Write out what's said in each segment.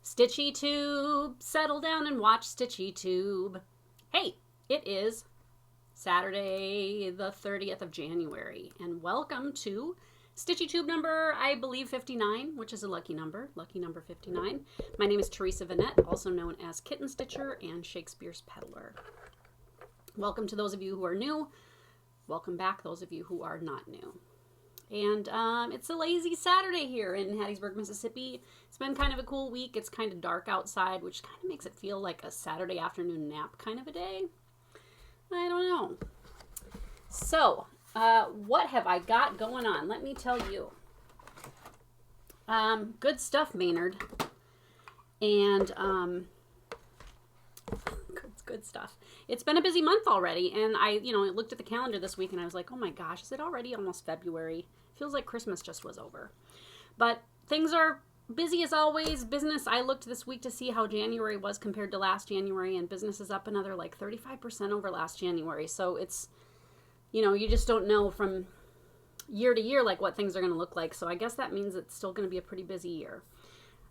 StitchyTube, settle down and watch StitchyTube. Hey, it is Saturday the 30th of January, and welcome to StitchyTube number, I believe, 59, which is a lucky number 59. My name is Teresa Vanette, also known as Kitten Stitcher and Shakespeare's Peddler. Welcome to those of you who are new. Welcome back those of you who are not new. And it's a lazy Saturday here in Hattiesburg, Mississippi. It's been kind of a cool week. It's kind of dark outside, which kind of makes it feel like a Saturday afternoon nap kind of a day. I don't know. So, what have I got going on? Let me tell you. Good stuff, Maynard. And good stuff. It's been a busy month already, and I looked at the calendar this week and I was like, oh my gosh, is it already almost February? Feels like Christmas just was over. But things are busy as always. Business, I looked this week to see how January was compared to last January, and business is up another like 35% over last January. So it's, you just don't know from year to year like what things are going to look like. So I guess that means it's still going to be a pretty busy year.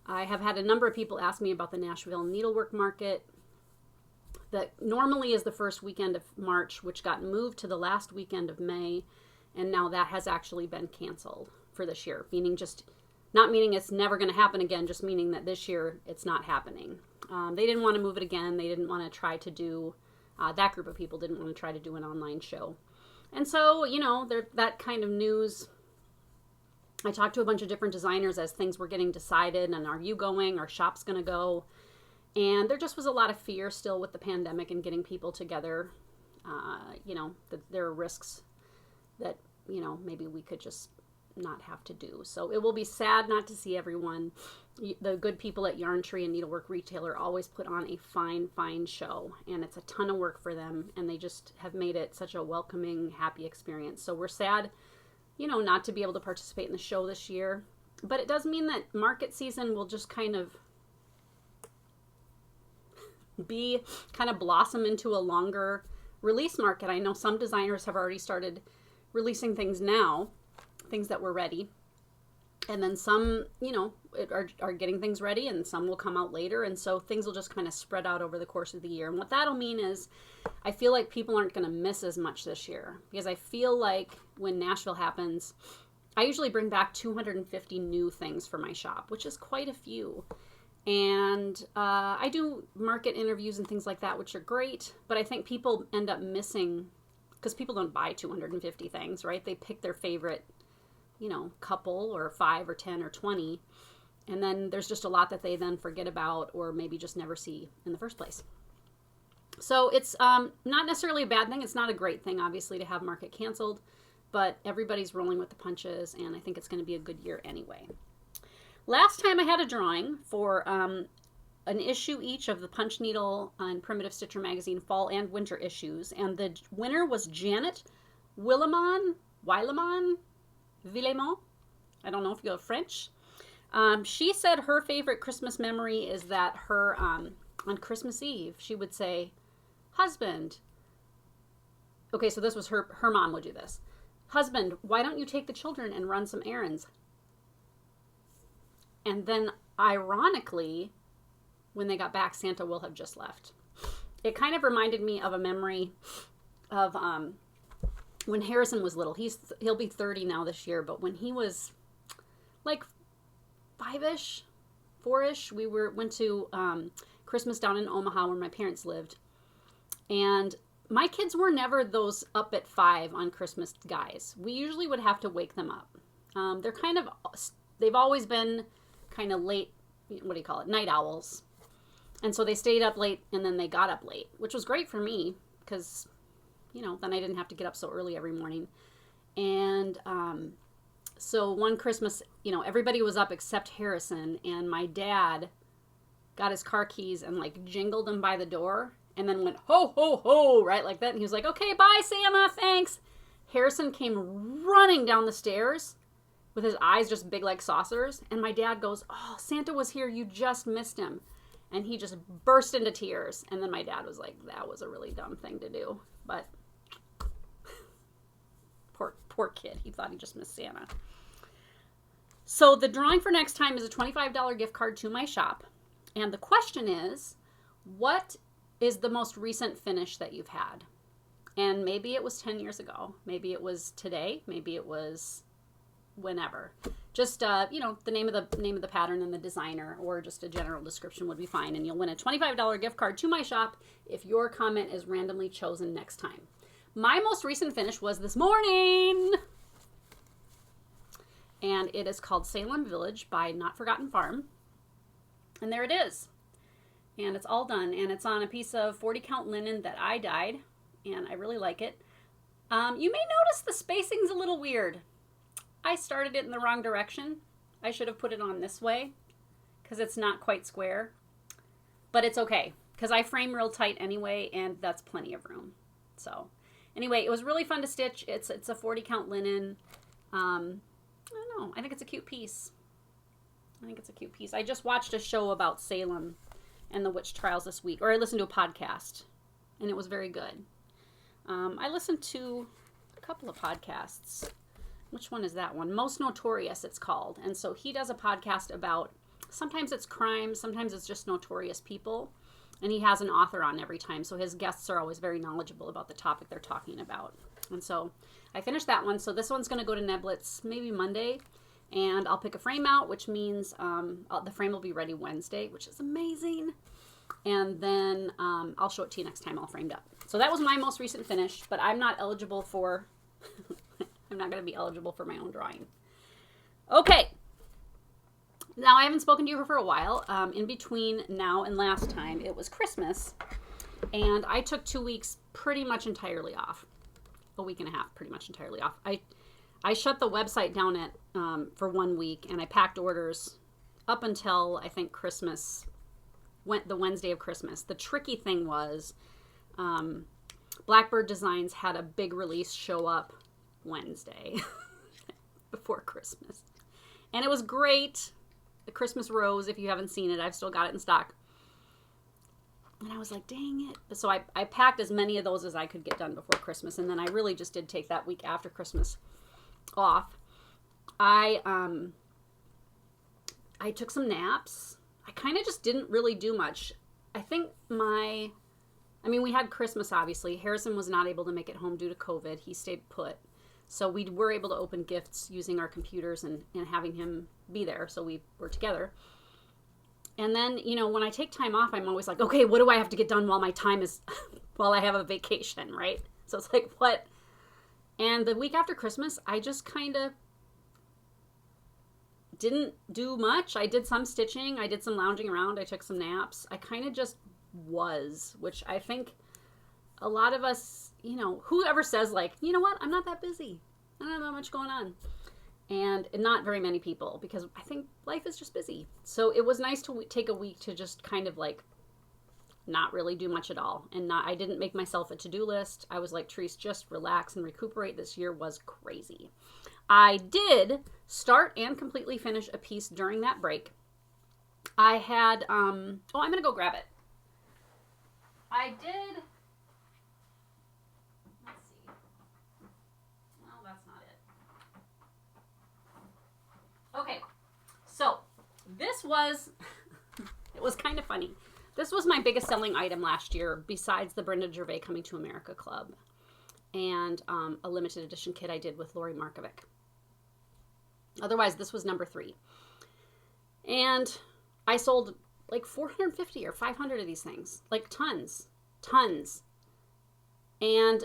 I have had a number of people ask me about the Nashville needlework market that normally is the first weekend of March, which got moved to the last weekend of May, and now that has actually been canceled for this year, not meaning it's never going to happen again, just meaning that this year it's not happening. They didn't want to move it again. They didn't want to try to do, that group of people didn't want to try to do an online show. And so, that kind of news, I talked to a bunch of different designers as things were getting decided, and are you going, our shop's going to go? And there just was a lot of fear still with the pandemic and getting people together. There are risks that, maybe we could just not have to do. So it will be sad not to see everyone. The good people at Yarn Tree and Needlework Retailer always put on a fine show, and it's a ton of work for them, and they just have made it such a welcoming, happy experience. So we're sad, not to be able to participate in the show this year, but it does mean that market season will just kind of blossom into a longer release market. I know some designers have already started releasing things now, things that were ready, and then some are getting things ready, and some will come out later, and so things will just kind of spread out over the course of the year. And what that'll mean is I feel like people aren't going to miss as much this year, because I feel like when Nashville happens, I usually bring back 250 new things for my shop, which is quite a few. And I do market interviews and things like that, which are great, but I think people end up missing, because people don't buy 250 things, right? They pick their favorite, couple or 5 or 10 or 20, and then there's just a lot that they then forget about or maybe just never see in the first place. So it's not necessarily a bad thing. It's not a great thing, obviously, to have market canceled, but everybody's rolling with the punches, and I think it's going to be a good year anyway. Last time I had a drawing for an issue each of the Punch Needle and Primitive Stitcher magazine fall and winter issues, and the winner was Janet Willemon. I don't know if you have French. She said her favorite Christmas memory is that her, on Christmas Eve, she would say, husband. Okay, so this was her mom would do this. Husband, why don't you take the children and run some errands? And then, ironically, when they got back, Santa will have just left. It kind of reminded me of a memory of when Harrison was little. He'll be 30 now this year, but when he was like 5-ish, 4-ish, we went to Christmas down in Omaha where my parents lived. And my kids were never those up at 5 on Christmas guys. We usually would have to wake them up. They've always been kind of late, night owls. And so they stayed up late and then they got up late, which was great for me because, then I didn't have to get up so early every morning. And so one Christmas, everybody was up except Harrison, and my dad got his car keys and like jingled them by the door and then went, ho, ho, ho, right like that. And he was like, okay, bye, Santa, thanks. Harrison came running down the stairs with his eyes just big like saucers. And my dad goes, oh, Santa was here. You just missed him. And he just burst into tears. And then my dad was like, that was a really dumb thing to do. But poor kid. He thought he just missed Santa. So the drawing for next time is a $25 gift card to my shop. And the question is, what is the most recent finish that you've had? And maybe it was 10 years ago. Maybe it was today. Maybe it was whenever. Just, you know, the name of the pattern and the designer, or just a general description would be fine. And you'll win a $25 gift card to my shop if your comment is randomly chosen next time. My most recent finish was this morning. And it is called Salem Village by Not Forgotten Farm. And there it is. And it's all done. And it's on a piece of 40 count linen that I dyed. And I really like it. You may notice the spacing's a little weird. I started it in the wrong direction. I should have put it on this way because it's not quite square. But it's okay because I frame real tight anyway, and that's plenty of room. So anyway, it was really fun to stitch. It's a 40 count linen. I don't know. I think it's a cute piece. I just watched a show about Salem and the witch trials this week, or I listened to a podcast, and it was very good. I listened to a couple of podcasts. Which one is that one? Most Notorious, it's called. And so he does a podcast about, sometimes it's crime, sometimes it's just notorious people. And he has an author on every time. So his guests are always very knowledgeable about the topic they're talking about. And so I finished that one. So this one's going to go to Neblets maybe Monday. And I'll pick a frame out, which means the frame will be ready Wednesday, which is amazing. And then I'll show it to you next time all framed up. So that was my most recent finish, but I'm not eligible for... I'm not going to be eligible for my own drawing. Okay. Now, I haven't spoken to you for a while. In between now and last time, it was Christmas. And I took 2 weeks pretty much entirely off. A week and a half pretty much entirely off. I shut the website down for 1 week, and I packed orders up until, I think, Christmas, the Wednesday of Christmas. The tricky thing was Blackbird Designs had a big release show up Wednesday before Christmas, and it was great. The Christmas Rose, if you haven't seen it, I've still got it in stock, and I was like, dang it. So I packed as many of those as I could get done before Christmas, and then I really just did take that week after Christmas off. I took some naps. I kind of just didn't really do much. I think we had Christmas, obviously. Harrison was not able to make it home due to COVID. He stayed put. So we were able to open gifts using our computers and having him be there. So we were together. And then, you know, when I take time off, I'm always like, okay, what do I have to get done while while I have a vacation, right? So it's like, what? And the week after Christmas, I just kind of didn't do much. I did some stitching. I did some lounging around. I took some naps. I kind of just was, which I think a lot of us, you know, whoever says like, you know what, I'm not that busy. I don't have that much going on. And not very many people, because I think life is just busy. So it was nice to take a week to just kind of like not really do much at all. And I didn't make myself a to-do list. I was like, Therese, just relax and recuperate. This year was crazy. I did start and completely finish a piece during that break. I had, I'm going to go grab it. I did, let's see. Well, that's not it. Okay, so this was, it was kind of funny. This was my biggest selling item last year, besides the Brenda Gervais Coming to America Club and a limited edition kit I did with Lori Markovic. Otherwise, this was number 3. And I sold like 450 or 500 of these things, like tons. And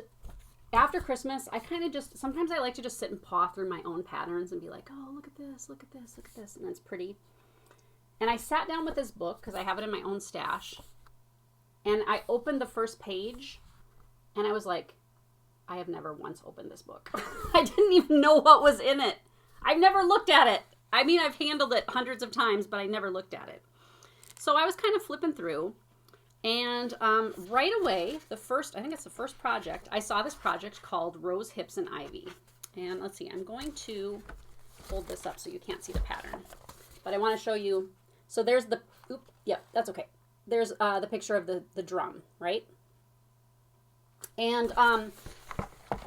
after Christmas, I kind of just, sometimes I like to just sit and paw through my own patterns and be like, oh, look at this, look at this, look at this. And it's pretty. And I sat down with this book because I have it in my own stash. And I opened the first page and I was like, I have never once opened this book. I didn't even know what was in it. I've never looked at it. I mean, I've handled it hundreds of times, but I never looked at it. So I was kind of flipping through, and right away, I think it's the first project, I saw this project called Rose, Hips, and Ivy. And let's see, I'm going to hold this up so you can't see the pattern. But I want to show you, so there's the, that's okay. There's the picture of the drum, right? And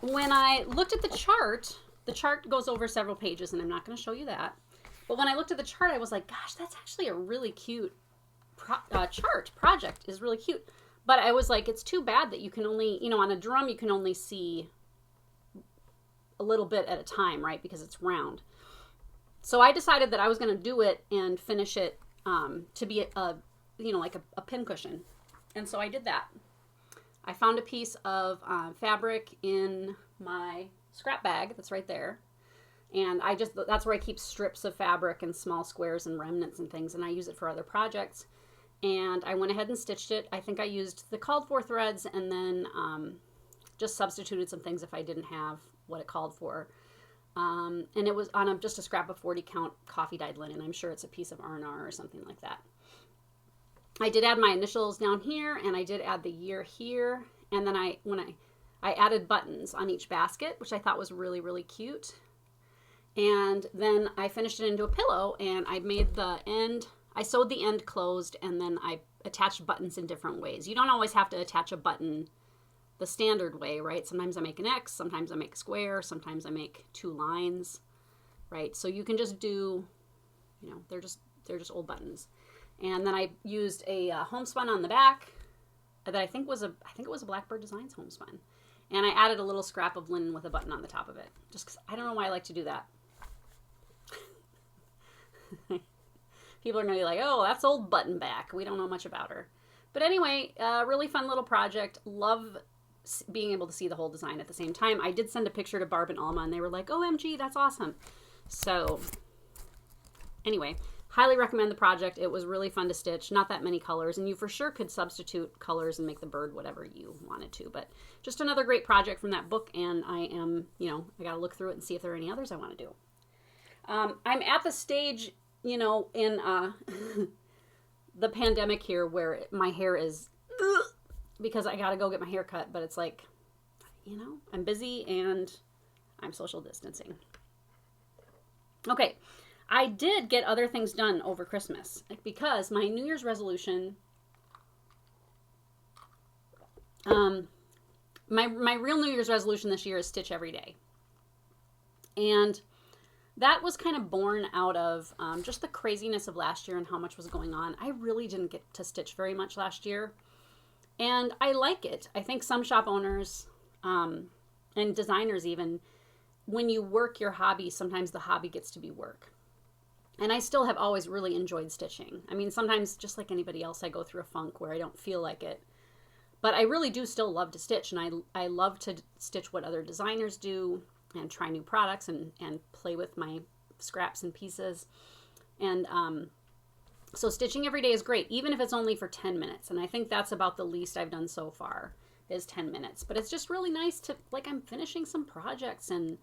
when I looked at the chart goes over several pages, and I'm not going to show you that. But when I looked at the chart, I was like, gosh, that's actually a really cute project is really cute. But I was like, it's too bad that you can only, on a drum, you can only see a little bit at a time, right? Because it's round. So I decided that I was going to do it and finish it to be like a pincushion. And so I did that. I found a piece of fabric in my scrap bag that's right there. And that's where I keep strips of fabric and small squares and remnants and things. And I use it for other projects. And I went ahead and stitched it. I think I used the called for threads and then just substituted some things if I didn't have what it called for. And it was on just a scrap of 40 count coffee dyed linen. I'm sure it's a piece of R&R or something like that. I did add my initials down here, and I did add the year here. And then I added buttons on each basket, which I thought was really, really cute. And then I finished it into a pillow, and I made the end, I sewed the end closed, and then I attached buttons in different ways. You don't always have to attach a button the standard way, right? Sometimes I make an X, sometimes I make a square, sometimes I make 2 lines, right? So you can just do, they're just old buttons. And then I used a homespun on the back that I think it was a Blackbird Designs homespun. And I added a little scrap of linen with a button on the top of it. Just because I don't know why I like to do that. People are going to be like, oh, that's old button back. We don't know much about her. But anyway, really fun little project. Love being able to see the whole design at the same time. I did send a picture to Barb and Alma, and they were like, OMG, that's awesome. So anyway, highly recommend the project. It was really fun to stitch. Not that many colors, and you for sure could substitute colors and make the bird whatever you wanted to. But just another great project from that book, and I am, I got to look through it and see if there are any others I want to do. I'm at the stage, in the pandemic here where my hair is, because I got to go get my hair cut, but it's like, I'm busy and I'm social distancing. Okay. I did get other things done over Christmas because my New Year's resolution, my real New Year's resolution this year is stitch every day. And that was kind of born out of just the craziness of last year and how much was going on. I really didn't get to stitch very much last year. And I like it. I think some shop owners and designers even, when you work your hobby, sometimes the hobby gets to be work. And I still have always really enjoyed stitching. I mean, sometimes, just like anybody else, I go through a funk where I don't feel like it. But I really do still love to stitch, and I love to stitch what other designers do and try new products and play with my scraps and pieces. And so stitching every day is great, even if it's only for 10 minutes. And I think that's about the least I've done so far is 10 minutes. But it's just really nice to, I'm finishing some projects and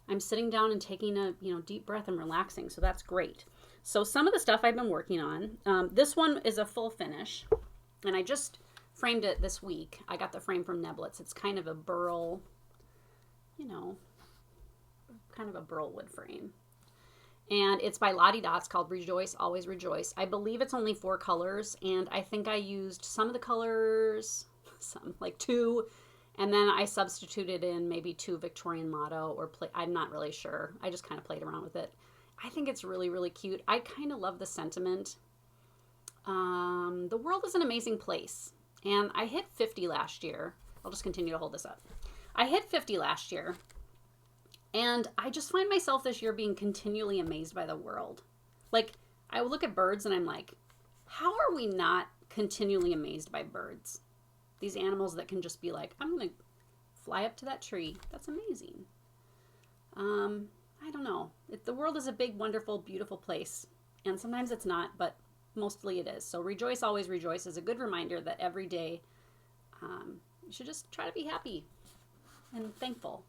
I'm sitting down and taking a deep breath and relaxing, so that's great. So some of the stuff I've been working on, this one is a full finish, and I just framed it this week. I got the frame from Neblets. It's kind of a burl, kind of a burl wood frame, and it's by Lottie Dots, called Rejoice, Always Rejoice. I believe it's only 4 colors, and I think I used some of the colors, like 2. And then I substituted in maybe 2 Victorian motto I'm not really sure. I just kind of played around with it. I think it's really, really cute. I kind of love the sentiment. The world is an amazing place. And I hit 50 last year. I'll just continue to hold this up. I hit 50 last year. And I just find myself this year being continually amazed by the world. I would look at birds and I'm like, how are we not continually amazed by birds? These animals that can just be like, I'm going to fly up to that tree. That's amazing. I don't know. The world is a big, wonderful, beautiful place. And sometimes it's not, but mostly it is. So Rejoice, Always Rejoice is a good reminder that every day you should just try to be happy and thankful.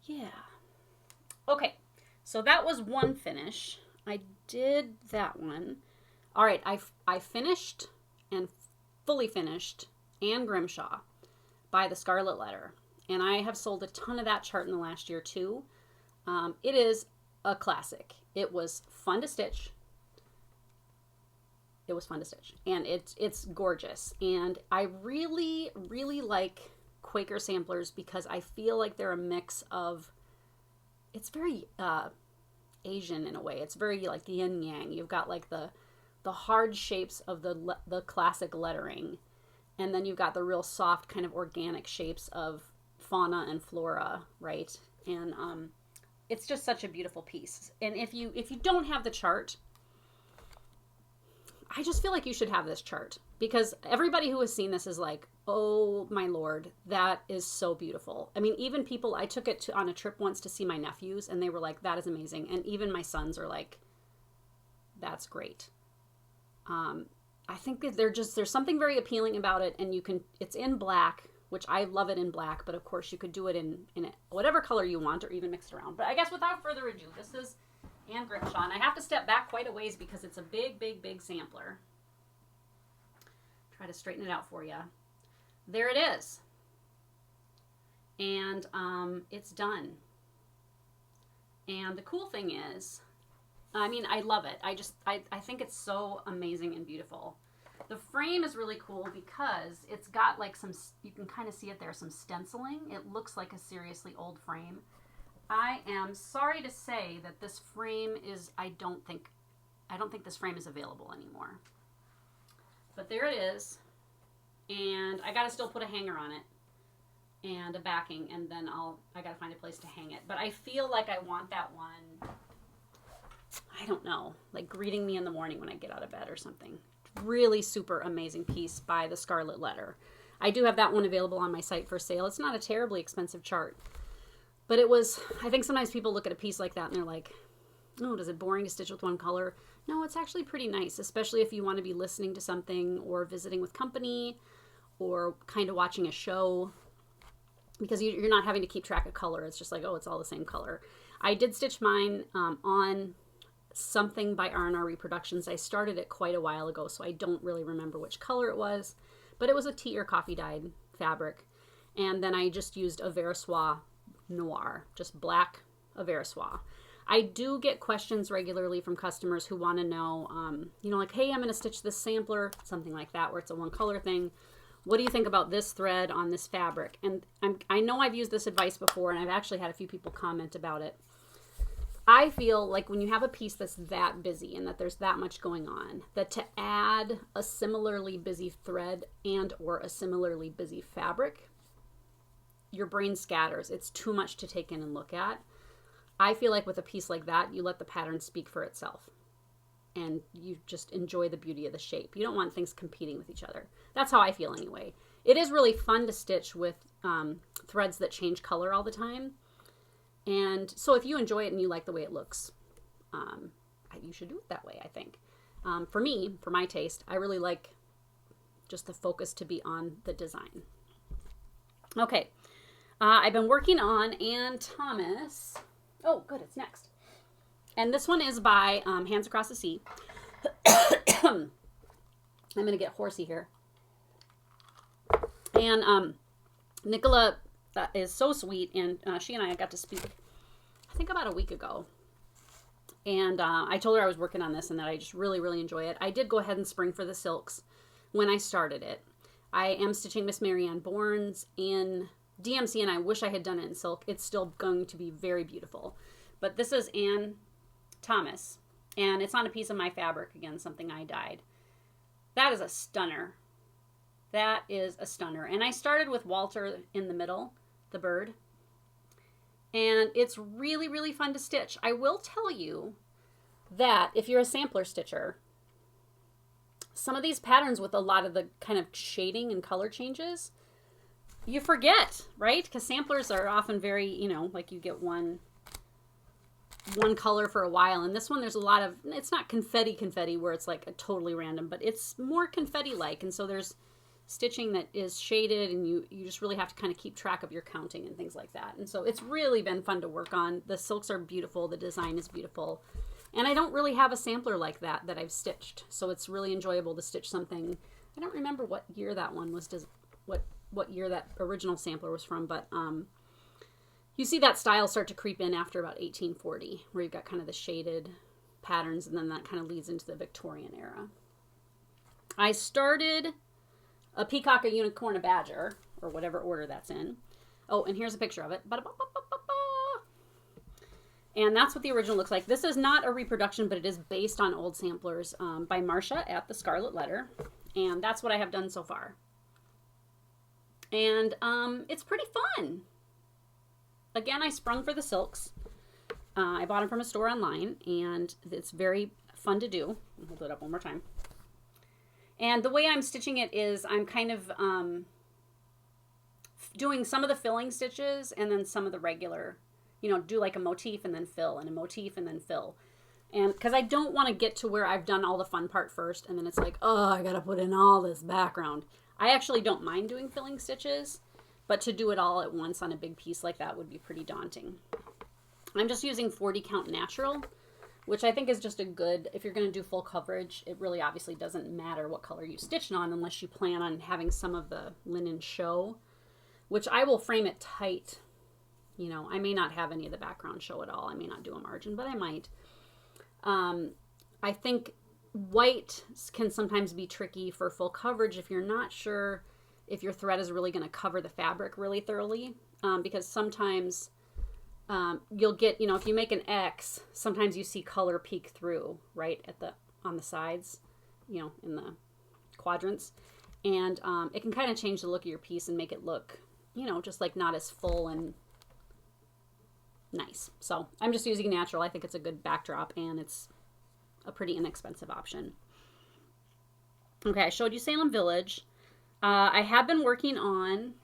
Yeah. Okay. So that was one finish. I did that one. All right. I finished and fully finished Anne Grimshaw by the Scarlet Letter. And I have sold a ton of that chart in the last year too. It is a classic. It was fun to stitch. And it's gorgeous. And I really, really like Quaker samplers because I feel like they're a mix of, it's very Asian in a way. It's very like yin yang. You've got like the the hard shapes of the classic lettering. And then you've got the real soft kind of organic shapes of fauna and flora, right? And it's just such a beautiful piece. And if you don't have the chart, I just feel like you should have this chart, because everybody who has seen this is like, oh my Lord, that is so beautiful. I mean, even people, I took it on a trip once to see my nephews, and they were like, that is amazing. And even my sons are like, that's great. I think that there's something very appealing about it, and it's in black, which I love it in black, but of course you could do it in whatever color you want, or even mixed around. But I guess without further ado, this is Anne Grimshaw, and I have to step back quite a ways because it's a big, big, big sampler. Try to straighten it out for you. There it is. And it's done. And the cool thing is, I mean, I love it. I think it's so amazing and beautiful. The frame is really cool because it's got like you can kind of see it there, some stenciling. It looks like a seriously old frame. I am sorry to say that this frame is, I don't think this frame is available anymore. But there it is. And I got to still put a hanger on it and a backing, and then I got to find a place to hang it. But I feel like I want that one, I don't know, like greeting me in the morning when I get out of bed or something. Really super amazing piece by the Scarlet Letter. I do have that one available on my site for sale. It's not a terribly expensive chart, but I think sometimes people look at a piece like that and they're like, oh, is it boring to stitch with one color? No, it's actually pretty nice, especially if you want to be listening to something or visiting with company or kind of watching a show, because you're not having to keep track of color. It's just like, oh, it's all the same color. I did stitch mine on something by R&R Reproductions. I started it quite a while ago, so I don't really remember which color it was, but it was a tea or coffee dyed fabric. And then I just used a Versoix Noir, just black Versoix. I do get questions regularly from customers who want to know, like, hey, I'm going to stitch this sampler, something like that, where it's a one color thing. What do you think about this thread on this fabric? And I know I've used this advice before, and I've actually had a few people comment about it. I feel like when you have a piece that's that busy and that there's that much going on, that to add a similarly busy thread and or a similarly busy fabric, your brain scatters. It's too much to take in and look at. I feel like with a piece like that, you let the pattern speak for itself and you just enjoy the beauty of the shape. You don't want things competing with each other. That's how I feel anyway. It is really fun to stitch with threads that change color all the time. And so if you enjoy it and you like the way it looks, you should do it that way, I think. For me, for my taste, I really like just the focus to be on the design. Okay, I've been working on Ann Thomas. Oh, good, it's next. And this one is by Hands Across the Sea. I'm going to get horsey here. And Nicola is so sweet, and she and I got to speak, I think about a week ago. And I told her I was working on this and that I just really, really enjoy it. I did go ahead and spring for the silks when I started it. I am stitching Miss Marianne Bourne's in DMC, and I wish I had done it in silk. It's still going to be very beautiful. But this is Ann Thomas, and it's on a piece of my fabric, again, something I dyed. That is a stunner. That is a stunner. And I started with Walter in the middle, the bird. And it's really, really fun to stitch. I will tell you that if you're a sampler stitcher, some of these patterns with a lot of the kind of shading and color changes, you forget, right? Because samplers are often very, like you get one color for a while. And this one, there's a lot of, it's not confetti where it's like a totally random, but it's more confetti-like. And so there's stitching that is shaded, and you just really have to kind of keep track of your counting and things like that. And so it's really been fun to work on. The silks are beautiful. The design is beautiful. And I don't really have a sampler like that I've stitched. So it's really enjoyable to stitch something. I don't remember what year that one was, what year that original sampler was from, but you see that style start to creep in after about 1840, where you've got kind of the shaded patterns, and then that kind of leads into the Victorian era. I started a peacock, a unicorn, a badger, or whatever order that's in. Oh, and here's a picture of it. And that's what the original looks like. This is not a reproduction, but it is based on old samplers by Marcia at the Scarlet Letter. And that's what I have done so far. And it's pretty fun. Again, I sprung for the silks. I bought them from a store online, and it's very fun to do. I'll hold it up one more time. And the way I'm stitching it is I'm kind of doing some of the filling stitches and then some of the regular, do like a motif and then fill, and a motif and then fill. And because I don't want to get to where I've done all the fun part first, and then it's like, oh, I got to put in all this background. I actually don't mind doing filling stitches, but to do it all at once on a big piece like that would be pretty daunting. I'm just using 40 count natural, which I think is just a good, if you're going to do full coverage, it really obviously doesn't matter what color you stitch it on unless you plan on having some of the linen show, which I will frame it tight. I may not have any of the background show at all. I may not do a margin, but I might. I think white can sometimes be tricky for full coverage if you're not sure if your thread is really going to cover the fabric really thoroughly, because sometimes you'll get, if you make an X, sometimes you see color peek through right on the sides, in the quadrants, and it can kind of change the look of your piece and make it look, just like not as full and nice. So I'm just using natural. I think it's a good backdrop, and it's a pretty inexpensive option. Okay, I showed you Salem Village. I have been working on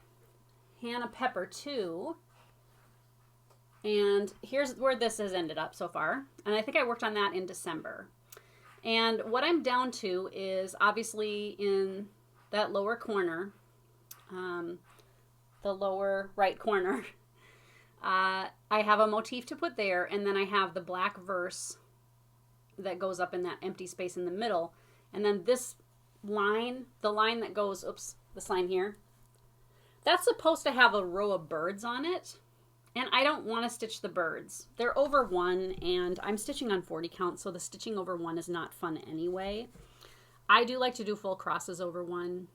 Hannah Pepper too, and here's where this has ended up so far. And I think I worked on that in December. And what I'm down to is obviously in that lower corner, the lower right corner, I have a motif to put there, and then I have the black verse that goes up in that empty space in the middle. And then this line, the line that goes, this line here, that's supposed to have a row of birds on it. And I don't want to stitch the birds. They're over 1, and I'm stitching on 40 count, so the stitching over 1 is not fun anyway. I do like to do full crosses over 1.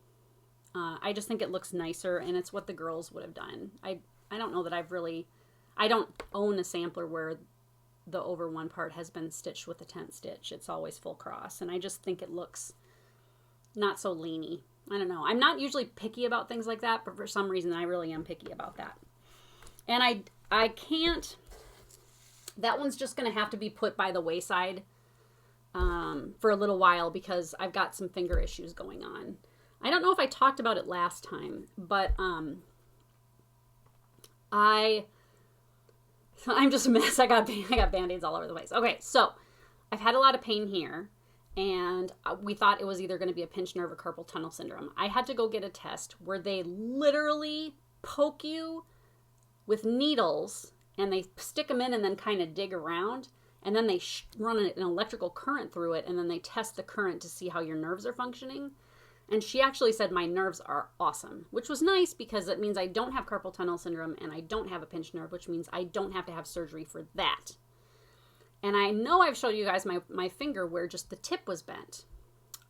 I just think it looks nicer, and it's what the girls would have done. I don't know that I don't own a sampler where the over 1 part has been stitched with a tent stitch. It's always full cross, and I just think it looks not so leany. I don't know. I'm not usually picky about things like that, but for some reason I really am picky about that. And I can't, that one's just going to have to be put by the wayside for a little while because I've got some finger issues going on. I don't know if I talked about it last time, but I'm just a mess. I got Band-Aids all over the place. Okay, so I've had a lot of pain here, and we thought it was either going to be a pinched nerve or carpal tunnel syndrome. I had to go get a test where they literally poke you with needles, and they stick them in and then kind of dig around, and then they run an electrical current through it, and then they test the current to see how your nerves are functioning. And she actually said my nerves are awesome, which was nice because it means I don't have carpal tunnel syndrome and I don't have a pinched nerve, which means I don't have to have surgery for that. And I know I've showed you guys my finger where just the tip was bent.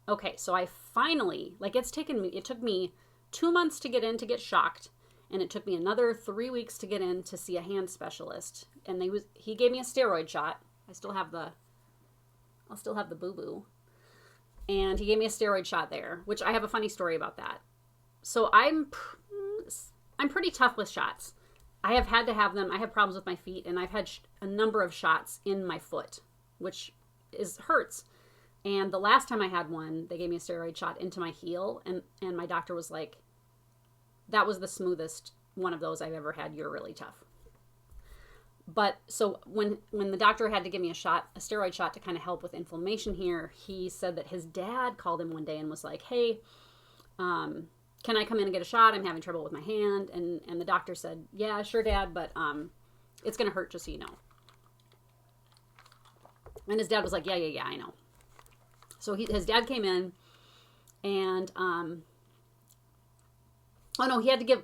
Okay, so I finally, it took me 2 months to get in to get shocked, and it took me another 3 weeks to get in to see a hand specialist. And he gave me a steroid shot. I'll still have the boo-boo. And he gave me a steroid shot there, which I have a funny story about that. So I'm pretty tough with shots. I have had to have them. I have problems with my feet, and I've had a number of shots in my foot, which hurts. And the last time I had one, they gave me a steroid shot into my heel, and my doctor was like, that was the smoothest one of those I've ever had. You're really tough. But so when the doctor had to give me a steroid shot to kind of help with inflammation here, he said that his dad called him one day and was like, hey, can I come in and get a shot? I'm having trouble with my hand. And the doctor said, yeah, sure, Dad, but it's going to hurt, just so you know. And his dad was like, yeah, I know. So his dad came in, and he had to give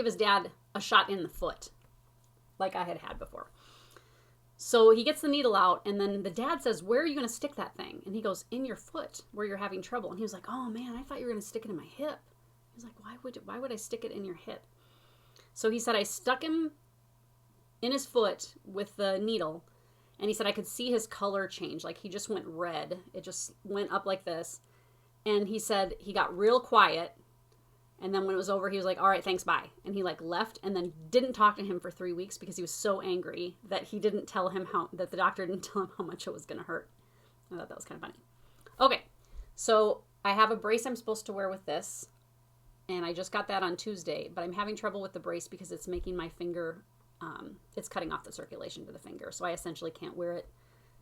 his dad a shot in the foot, like I had before. So he gets the needle out, and then the dad says, where are you going to stick that thing? And he goes, in your foot, where you're having trouble. And he was like, oh man, I thought you were going to stick it in my hip. He was like, why would I stick it in your hip? So he said, I stuck him in his foot with the needle, And he said I could see his color change. Like he just went red. It just went up like this. And he said he got real quiet. And then when it was over, he was like, all right, thanks, bye. And he like left and then didn't talk to him for 3 weeks because he was so angry that he didn't tell him that the doctor didn't tell him how much it was going to hurt. I thought that was kind of funny. Okay. So I have a brace I'm supposed to wear with this. And I just got that on Tuesday, but I'm having trouble with the brace because it's making my finger, it's cutting off the circulation to the finger. So I essentially can't wear it.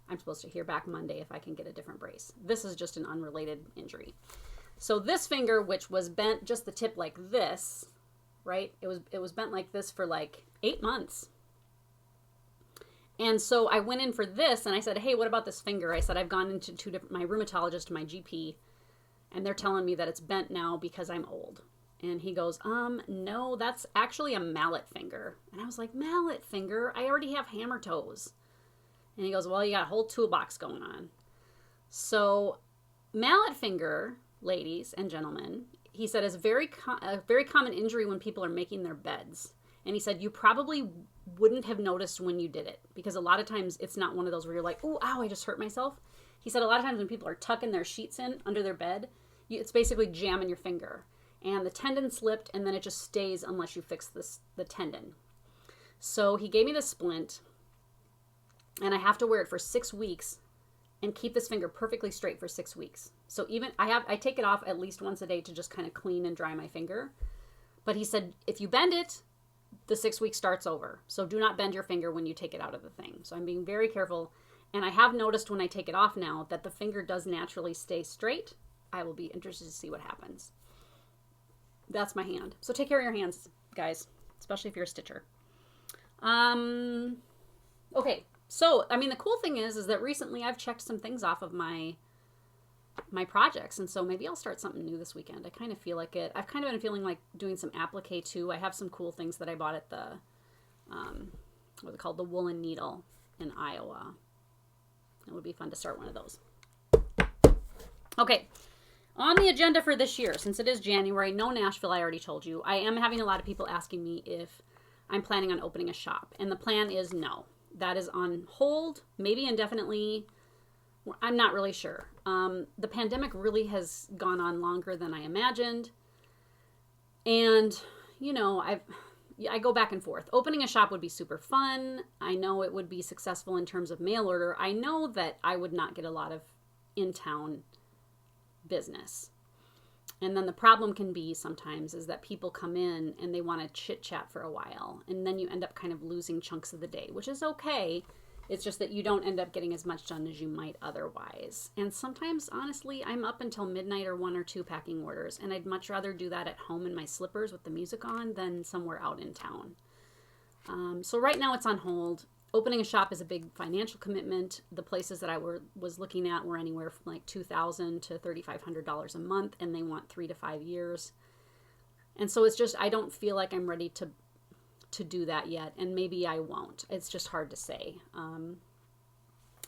I'm supposed to hear back Monday if I can get a different brace. This is just an unrelated injury. So this finger, which was bent just the tip like this, right? It was bent like this for like 8 months. And so I went in for this and I said, hey, what about this finger? I said, I've gone into my rheumatologist and my GP, and they're telling me that it's bent now because I'm old. And he goes, no, that's actually a mallet finger. And I was like, mallet finger? I already have hammer toes. And he goes, well, you got a whole toolbox going on. So mallet finger, ladies and gentlemen, he said is a very common injury when people are making their beds. And he said you probably wouldn't have noticed when you did it because a lot of times it's not one of those where you're like, oh, ow, I just hurt myself. He said a lot of times when people are tucking their sheets in under their bed, it's basically jamming your finger. And the tendon slipped, and then it just stays unless you fix the tendon. So he gave me the splint, and I have to wear it for 6 weeks and keep this finger perfectly straight for 6 weeks. So even I take it off at least once a day to just kind of clean and dry my finger. But he said if you bend it, the 6 weeks starts over. So do not bend your finger when you take it out of the thing. So I'm being very careful. And I have noticed when I take it off now that the finger does naturally stay straight. I will be interested to see what happens. That's my hand. So take care of your hands, guys, especially if you're a stitcher. Okay. So, I mean, the cool thing is that recently I've checked some things off of my projects. And so maybe I'll start something new this weekend. I kind of feel like it. I've kind of been feeling like doing some applique too. I have some cool things that I bought at the, what's it called? The Woolen Needle in Iowa. It would be fun to start one of those. Okay. On the agenda for this year, since it is January, no Nashville, I already told you. I am having a lot of people asking me if I'm planning on opening a shop. And the plan is no. That is on hold, maybe indefinitely. I'm not really sure. The pandemic really has gone on longer than I imagined. And, you know, I go back and forth. Opening a shop would be super fun. I know it would be successful in terms of mail order. I know that I would not get a lot of in-town business. And then the problem can be sometimes is that people come in and they want to chit chat for a while. And then you end up kind of losing chunks of the day, which is okay. It's just that you don't end up getting as much done as you might otherwise. And sometimes, honestly, I'm up until midnight or 1 or 2 packing orders. And I'd much rather do that at home in my slippers with the music on than somewhere out in town. So right now it's on hold. Opening a shop is a big financial commitment. The places that I was looking at were anywhere from like $2,000 to $3,500 a month, and they want 3 to 5 years. And so it's just, I don't feel like I'm ready to do that yet, and maybe I won't. It's just hard to say.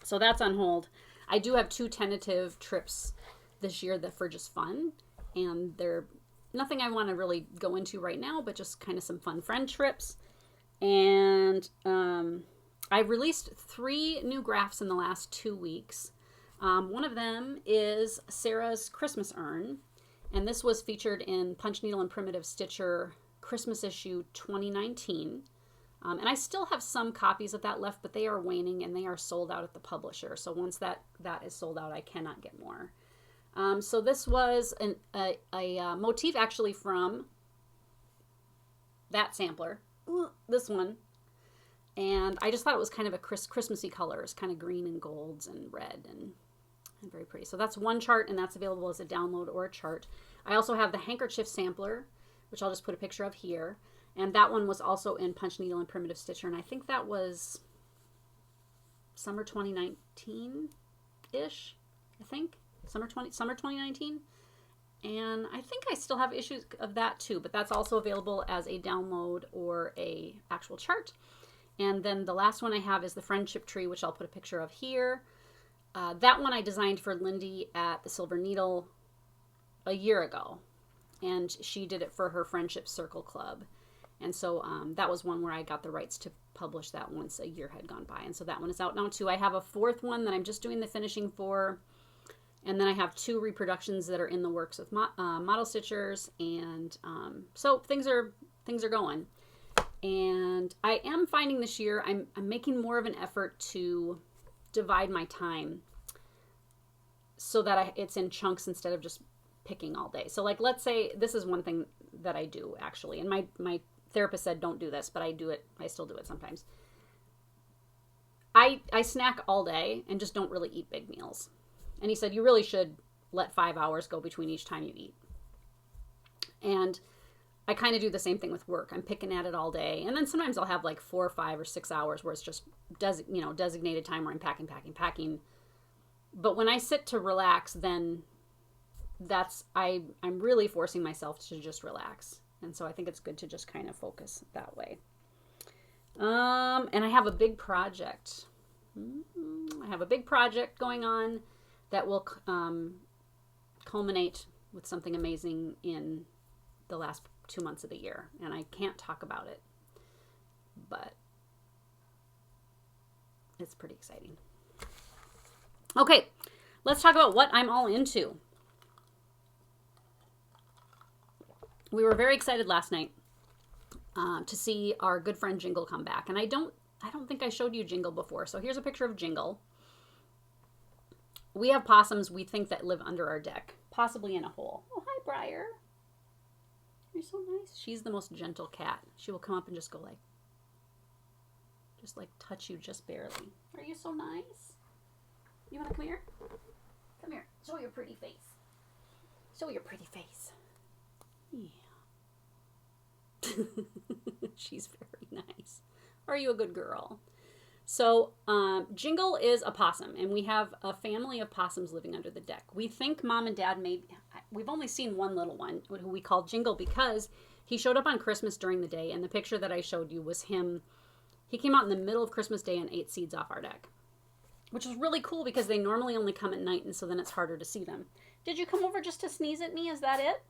So that's on hold. I do have 2 tentative trips this year that for just fun, and they're nothing I want to really go into right now, but just kind of some fun friend trips. And I've released 3 new graphs in the last 2 weeks. One of them is Sarah's Christmas urn, and this was featured in Punch Needle and Primitive Stitcher Christmas issue 2019. And I still have some copies of that left, but they are waning and they are sold out at the publisher. So once that is sold out, I cannot get more. So this was a motif actually from that sampler, this one. And I just thought it was kind of a Christmassy colors, kind of green and golds and red and very pretty. So that's one chart, and that's available as a download or a chart. I also have the handkerchief sampler, which I'll just put a picture of here. And that one was also in Punch Needle and Primitive Stitcher, and I think that was summer 2019-ish, I think. Summer 2019. And I think I still have issues of that too, but that's also available as a download or a actual chart. And then the last one I have is the Friendship Tree, which I'll put a picture of here. That one I designed for Lindy at the Silver Needle a year ago, and she did it for her Friendship Circle Club. And so that was one where I got the rights to publish that once a year had gone by. And so that one is out now too. I have a fourth one that I'm just doing the finishing for. And then I have 2 reproductions that are in the works with model stitchers. And so things are going. And I am finding this year I'm making more of an effort to divide my time so that it's in chunks instead of just picking all day. So like, let's say this is one thing that I do actually. And my therapist said, don't do this, but I do it. I still do it sometimes. I snack all day and just don't really eat big meals. And he said, you really should let 5 hours go between each time you eat. And I kind of do the same thing with work. I'm picking at it all day. And then sometimes I'll have like 4 or 5 or 6 hours where it's just designated time where I'm packing. But when I sit to relax, then I'm really forcing myself to just relax. And so I think it's good to just kind of focus that way. And I have a big project. I have a big project going on that will culminate with something amazing in the last 2 months of the year. And I can't talk about it, but it's pretty exciting. Okay, let's talk about what I'm all into. We were very excited last night to see our good friend Jingle come back. And I don't think I showed you Jingle before. So here's a picture of Jingle. We have possums, we think, that live under our deck, possibly in a hole. Oh, hi, Briar. You're so nice. She's the most gentle cat. She will come up and just go like touch you just barely. Are you so nice? You want to come here? Come here. Show your pretty face. Show your pretty face. Yeah. She's very nice. Are you a good girl? So Jingle is a possum, and we have a family of possums living under the deck. We think Mom and Dad we've only seen one little one who we call Jingle because he showed up on Christmas during the day, and the picture that I showed you was him. He came out in the middle of Christmas Day and ate seeds off our deck, which is really cool because they normally only come at night, and so then it's harder to see them. Did you come over just to sneeze at me? Is that it?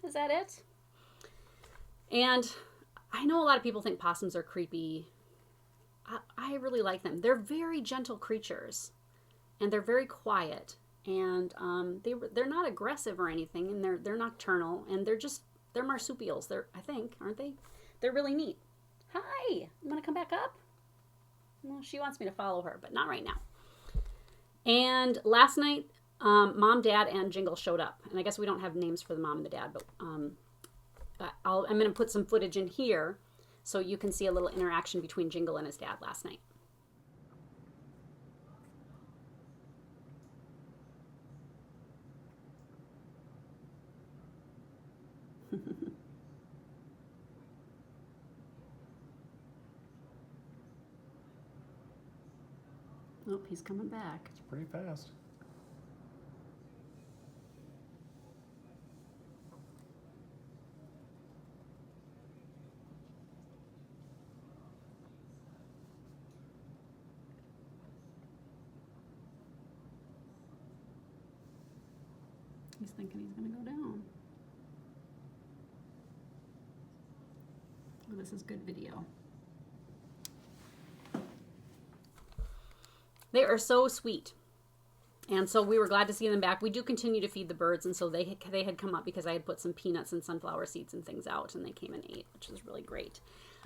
Is that it? And I know a lot of people think possums are creepy. I really like them. They're very gentle creatures, and they're very quiet, and they're not aggressive or anything, and they're nocturnal, and they're marsupials. I think, aren't they? They're really neat. Hi, you want to come back up? Well, she wants me to follow her, but not right now. And last night, Mom, Dad, and Jingle showed up, and I guess we don't have names for the mom and the dad, but I'm going to put some footage in here so you can see a little interaction between Jingle and his dad last night. Oh, he's coming back. It's pretty fast. He's thinking he's going to go down. Oh, this is good video. They are so sweet. And so we were glad to see them back. We do continue to feed the birds, and so they had come up because I had put some peanuts and sunflower seeds and things out, and they came and ate, which is really great.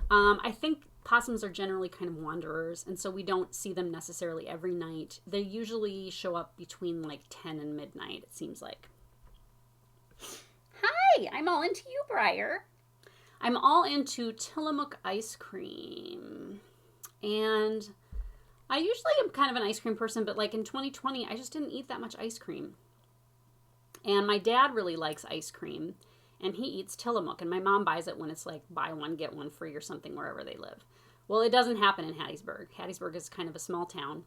I think possums are generally kind of wanderers, and so we don't see them necessarily every night. They usually show up between like 10 and midnight, it seems like. Hi, I'm all into you, Briar. I'm all into Tillamook ice cream. And I usually am kind of an ice cream person, but like in 2020, I just didn't eat that much ice cream. And my dad really likes ice cream, and he eats Tillamook, and my mom buys it when it's like buy one, get one free or something wherever they live. Well, it doesn't happen in Hattiesburg. Hattiesburg is kind of a small town,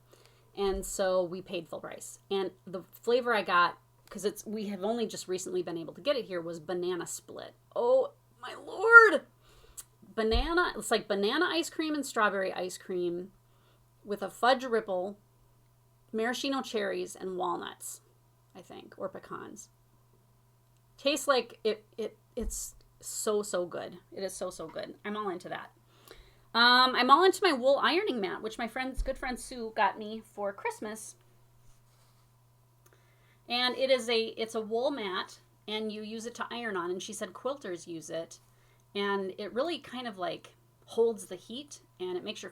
and so we paid full price. And the flavor I got, because we have only just recently been able to get it here, was banana split. Oh, my Lord! It's like banana ice cream and strawberry ice cream with a fudge ripple, maraschino cherries, and walnuts, I think, or pecans. Tastes like it's so good. It is so good. I'm all into that. I'm all into my wool ironing mat, which my good friend Sue got me for Christmas. And it's a wool mat, and you use it to iron on. And she said quilters use it, and it really kind of like holds the heat, and it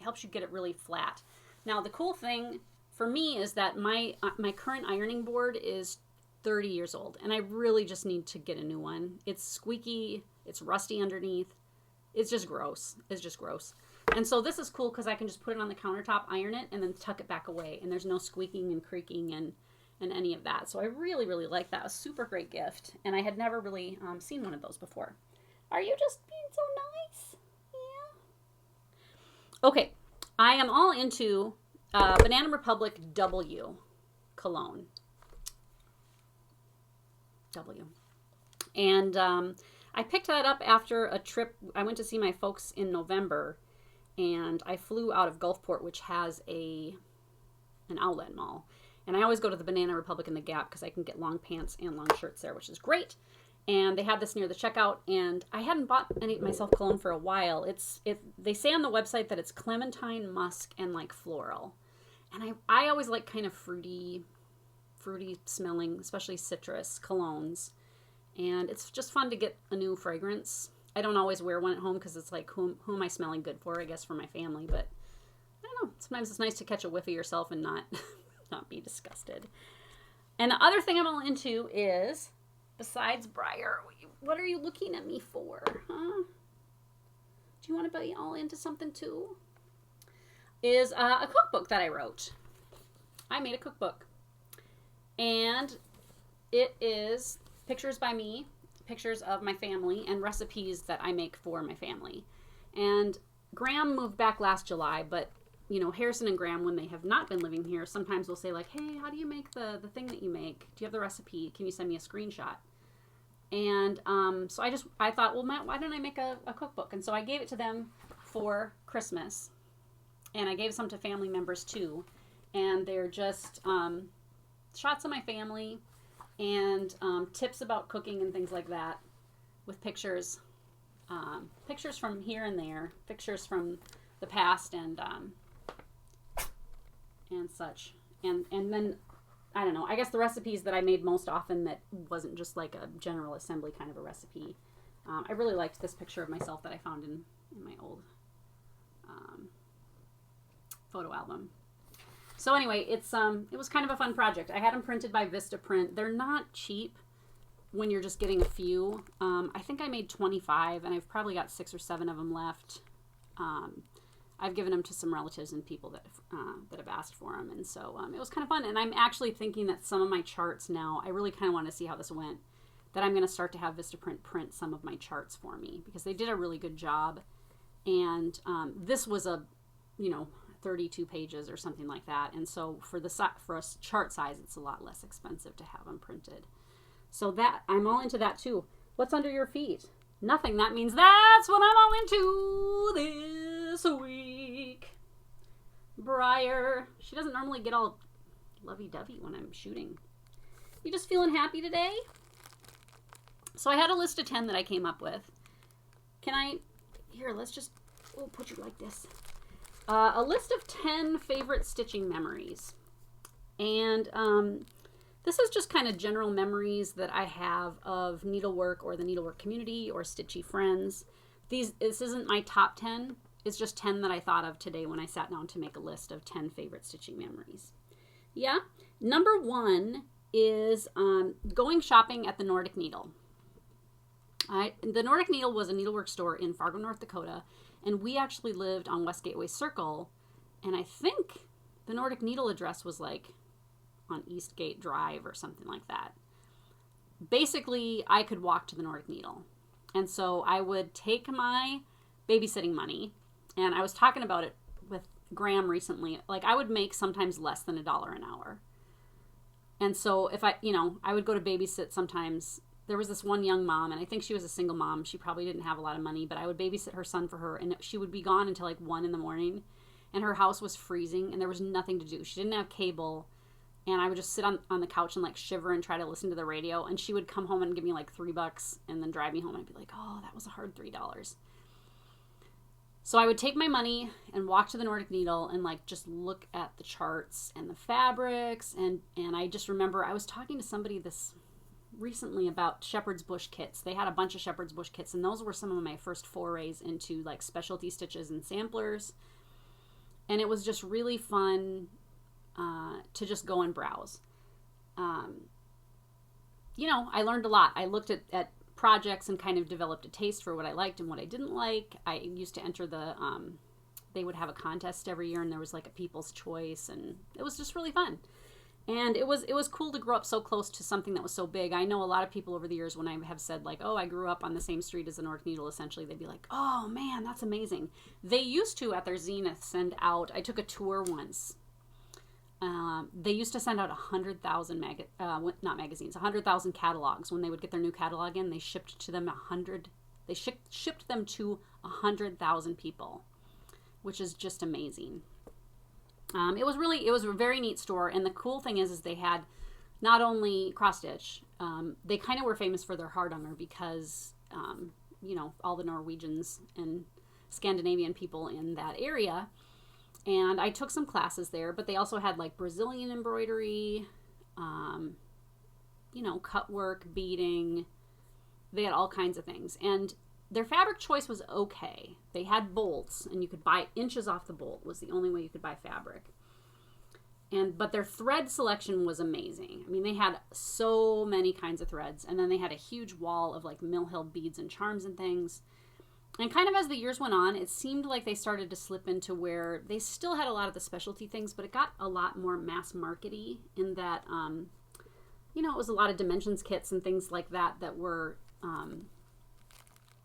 helps you get it really flat. Now the cool thing for me is that my current ironing board is 30 years old, and I really just need to get a new one. It's squeaky, it's rusty underneath. It's just gross. It's just gross. And so this is cool because I can just put it on the countertop, iron it, and then tuck it back away. And there's no squeaking and creaking and any of that. So I really, really like that. A super great gift. And I had never really seen one of those before. Are you just being so nice? Yeah. Okay. I am all into Banana Republic W cologne. W. And I picked that up after a trip. I went to see my folks in November, and I flew out of Gulfport, which has an outlet mall. And I always go to the Banana Republic in the Gap because I can get long pants and long shirts there, which is great. And they had this near the checkout, and I hadn't bought any myself cologne for a while. They say on the website that it's clementine, musk, and like floral. And I always like kind of fruity smelling, especially citrus colognes. And it's just fun to get a new fragrance. I don't always wear one at home because it's like, who am I smelling good for? I guess for my family, but I don't know. Sometimes it's nice to catch a whiff of yourself and not be disgusted. And the other thing I'm all into is, besides Briar, what are you looking at me for? Huh? Do you want to be all into something too? Is a cookbook that I wrote. I made a cookbook. And it is pictures by me, pictures of my family, and recipes that I make for my family. And Graham moved back last July, but you know, Harrison and Graham, when they have not been living here, sometimes will say like, hey, how do you make the thing that you make? Do you have the recipe? Can you send me a screenshot? And so I thought, well, Matt, why don't I make a cookbook? And so I gave it to them for Christmas. And I gave some to family members too. And they're just shots of my family and tips about cooking and things like that, with pictures from here and there, pictures from the past and such, and then I don't know, I guess the recipes that I made most often that wasn't just like a general assembly kind of a recipe. I really liked this picture of myself that I found in my old photo album. So anyway, it was kind of a fun project. I had them printed by Vistaprint. They're not cheap when you're just getting a few. I think I made 25, and I've probably got 6 or 7 of them left. I've given them to some relatives and people that have asked for them, and so it was kind of fun. And I'm actually thinking that some of my charts now, I really kind of want to see how this went, that I'm going to start to have Vistaprint print some of my charts for me, because they did a really good job. And this was 32 pages or something like that, and so for a chart size, it's a lot less expensive to have them printed. So that I'm all into that too. What's under your feet? Nothing. That means that's what I'm all into this week. Briar. She doesn't normally get all lovey-dovey when I'm shooting. You just feeling happy today? So I had a list of 10 that I came up with. Let's just put you like this. A list of 10 favorite stitching memories. And this is just kind of general memories that I have of needlework or the needlework community or stitchy friends. This isn't my top 10. It's just 10 that I thought of today when I sat down to make a list of 10 favorite stitching memories. Yeah. Number 1 is going shopping at the Nordic Needle. The Nordic Needle was a needlework store in Fargo, North Dakota. And we actually lived on West Gateway Circle, and I think the Nordic Needle address was like on Eastgate Drive or something like that. Basically, I could walk to the Nordic Needle. And so I would take my babysitting money, and I was talking about it with Graham recently. Like, I would make sometimes less than $1 an hour. And so if I would go to babysit sometimes. There was this one young mom, and I think she was a single mom. She probably didn't have a lot of money, but I would babysit her son for her, and she would be gone until like 1 in the morning, and her house was freezing, and there was nothing to do. She didn't have cable, and I would just sit on the couch and like shiver and try to listen to the radio, and she would come home and give me like $3 and then drive me home, and I'd be like, oh, that was a hard $3. So I would take my money and walk to the Nordic Needle and like just look at the charts and the fabrics. And I just remember I was talking to somebody this recently about shepherd's bush kits. They had a bunch of shepherd's bush kits, and those were some of my first forays into like specialty stitches and samplers. And it was just really fun to just go and browse. You know, I learned a lot. I looked at projects and kind of developed a taste for what I liked and what I didn't like. I used to enter they would have a contest every year, and there was like a people's choice, and it was just really fun. And it was cool to grow up so close to something that was so big. I know a lot of people over the years, when I have said like, oh, I grew up on the same street as the North Needle, essentially, they'd be like, oh man, that's amazing. They used to, at their zenith, send out, I took a tour once. They used to send out 100,000 not magazines, 100,000 catalogs. When they would get their new catalog in, they shipped to them shipped them to 100,000 people, which is just amazing. It was a very neat store, and the cool thing is they had not only cross stitch, they kind of were famous for their hardanger because, you know, all the Norwegians and Scandinavian people in that area. And I took some classes there, but they also had like Brazilian embroidery, you know, cut work, beading. They had all kinds of things. And their fabric choice was okay. They had bolts, and you could buy inches off the bolt was the only way you could buy fabric. But their thread selection was amazing. I mean, they had so many kinds of threads, and then they had a huge wall of like Mill Hill beads and charms and things. And kind of as the years went on, it seemed like they started to slip into where they still had a lot of the specialty things, but it got a lot more mass markety in that, you know, it was a lot of dimensions kits and things like that that were,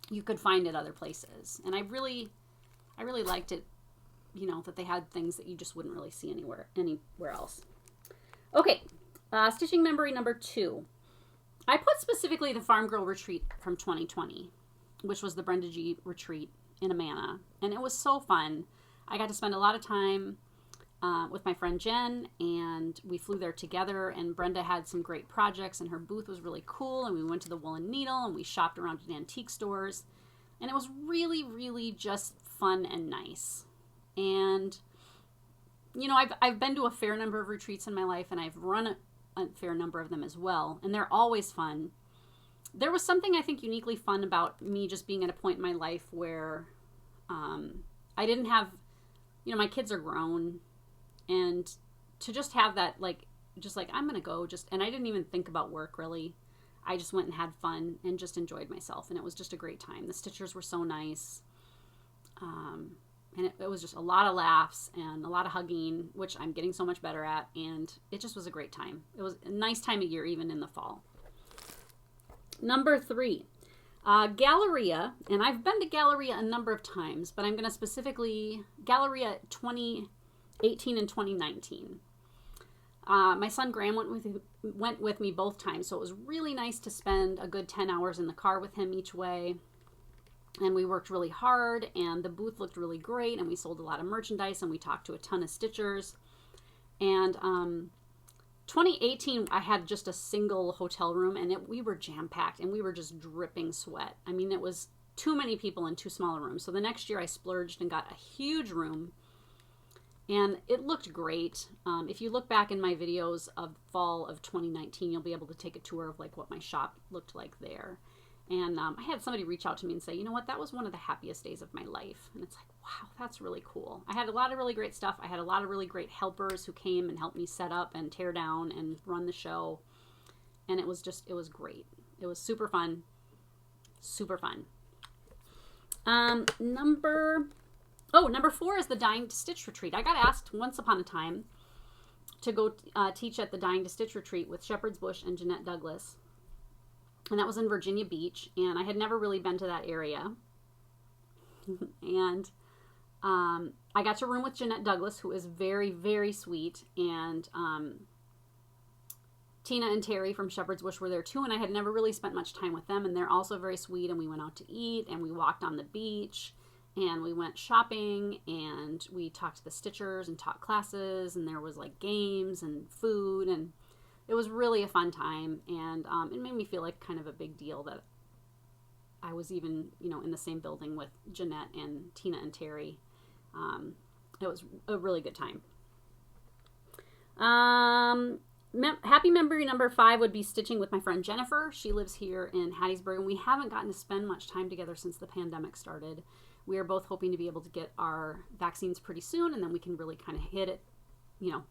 you could find at other places. And I really liked it, you know, that they had things that you just wouldn't really see anywhere else. Okay, stitching memory number 2. I put specifically the Farm Girl Retreat from 2020. Which was the Brenda G retreat in Amana. And it was so fun. I got to spend a lot of time with my friend Jen, and we flew there together, and Brenda had some great projects, and her booth was really cool, and we went to the Woolen Needle, and we shopped around at antique stores, and it was really, really just fun and nice. And, you know, I've been to a fair number of retreats in my life, and I've run a fair number of them as well, and they're always fun. There was something I think uniquely fun about me just being at a point in my life where I didn't have, you know, my kids are grown, and to just have that, like, just like, I'm going to go and I didn't even think about work really. I just went and had fun and just enjoyed myself, and it was just a great time. The stitchers were so nice. And it was just a lot of laughs and a lot of hugging, which I'm getting so much better at, and it just was a great time. It was a nice time of year, even in the fall. Number 3, Galleria, and I've been to Galleria a number of times, but I'm going to specifically, Galleria 2018 and 2019. My son Graham went with me both times, so it was really nice to spend a good 10 hours in the car with him each way, and we worked really hard, and the booth looked really great, and we sold a lot of merchandise, and we talked to a ton of stitchers, and 2018, I had just a single hotel room, and we were jam-packed, and we were just dripping sweat. I mean, it was too many people in too small a room. So the next year I splurged and got a huge room, and it looked great. If you look back in my videos of fall of 2019, you'll be able to take a tour of like what my shop looked like there. And I had somebody reach out to me and say, you know what, that was one of the happiest days of my life. And it's like, wow, that's really cool. I had a lot of really great stuff. I had a lot of really great helpers who came and helped me set up and tear down and run the show. And it was great. It was super fun. Super fun. Number 4 is the Dying to Stitch Retreat. I got asked once upon a time to go teach at the Dying to Stitch Retreat with Shepherd's Bush and Jeanette Douglas. And that was in Virginia Beach, and I had never really been to that area. And I got to room with Jeanette Douglas, who is very, very sweet, and Tina and Terry from Shepherd's Bush were there too, and I had never really spent much time with them, and they're also very sweet, and we went out to eat, and we walked on the beach, and we went shopping, and we talked to the stitchers and taught classes, and there was like games and food, and it was really a fun time, and it made me feel like kind of a big deal that I was even, in the same building with Jeanette and Tina and Terry. It was a really good time. Happy memory number 5 would be stitching with my friend Jennifer. She lives here in Hattiesburg, and we haven't gotten to spend much time together since the pandemic started. We are both hoping to be able to get our vaccines pretty soon, and then we can really kind of hit it,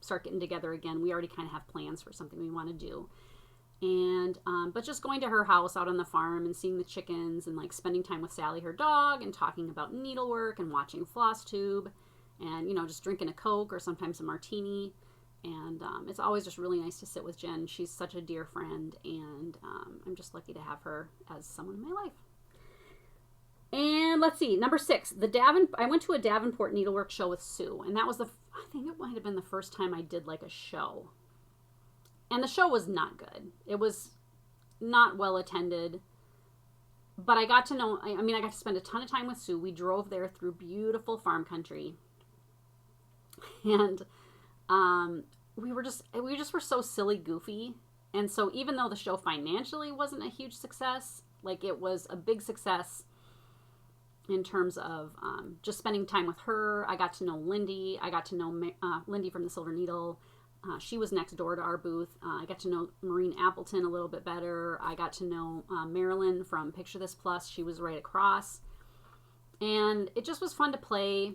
start getting together again. We already kind of have plans for something we want to do. And, but just going to her house out on the farm and seeing the chickens and like spending time with Sally, her dog, and talking about needlework and watching FlossTube and, just drinking a Coke or sometimes a martini. And it's always just really nice to sit with Jen. She's such a dear friend, and I'm just lucky to have her as someone in my life. And let's see, number 6, I went to a Davenport needlework show with Sue, and that was I think it might have been the first time I did like a show. And the show was not good. It was not well attended, but I got to know, I got to spend a ton of time with Sue. We drove there through beautiful farm country, and we just were so silly goofy. And so even though the show financially wasn't a huge success, like it was a big success in terms of just spending time with her. I got to know Lindy. I got to know Lindy from the Silver Needle. She was next door to our booth. I got to know Maureen Appleton a little bit better. I got to know Marilyn from Picture This Plus. She was right across. And it just was fun to play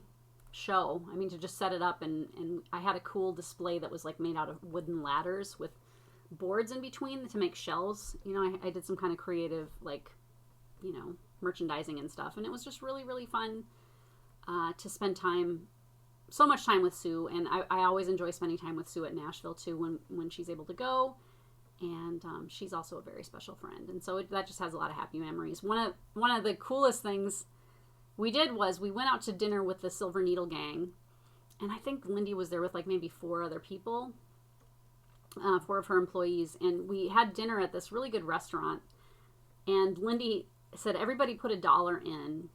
show. To just set it up, and I had a cool display that was like made out of wooden ladders with boards in between to make shelves. I did some kind of creative, like, merchandising and stuff, and it was just really, really fun to spend so much time with Sue. And I always enjoy spending time with Sue at Nashville too when she's able to go, and she's also a very special friend, and so that just has a lot of happy memories. One of the coolest things we did was we went out to dinner with the Silver Needle gang, and I think Lindy was there with like maybe 4 other people, 4 of her employees, and we had dinner at this really good restaurant, and Lindy said everybody put $1 in,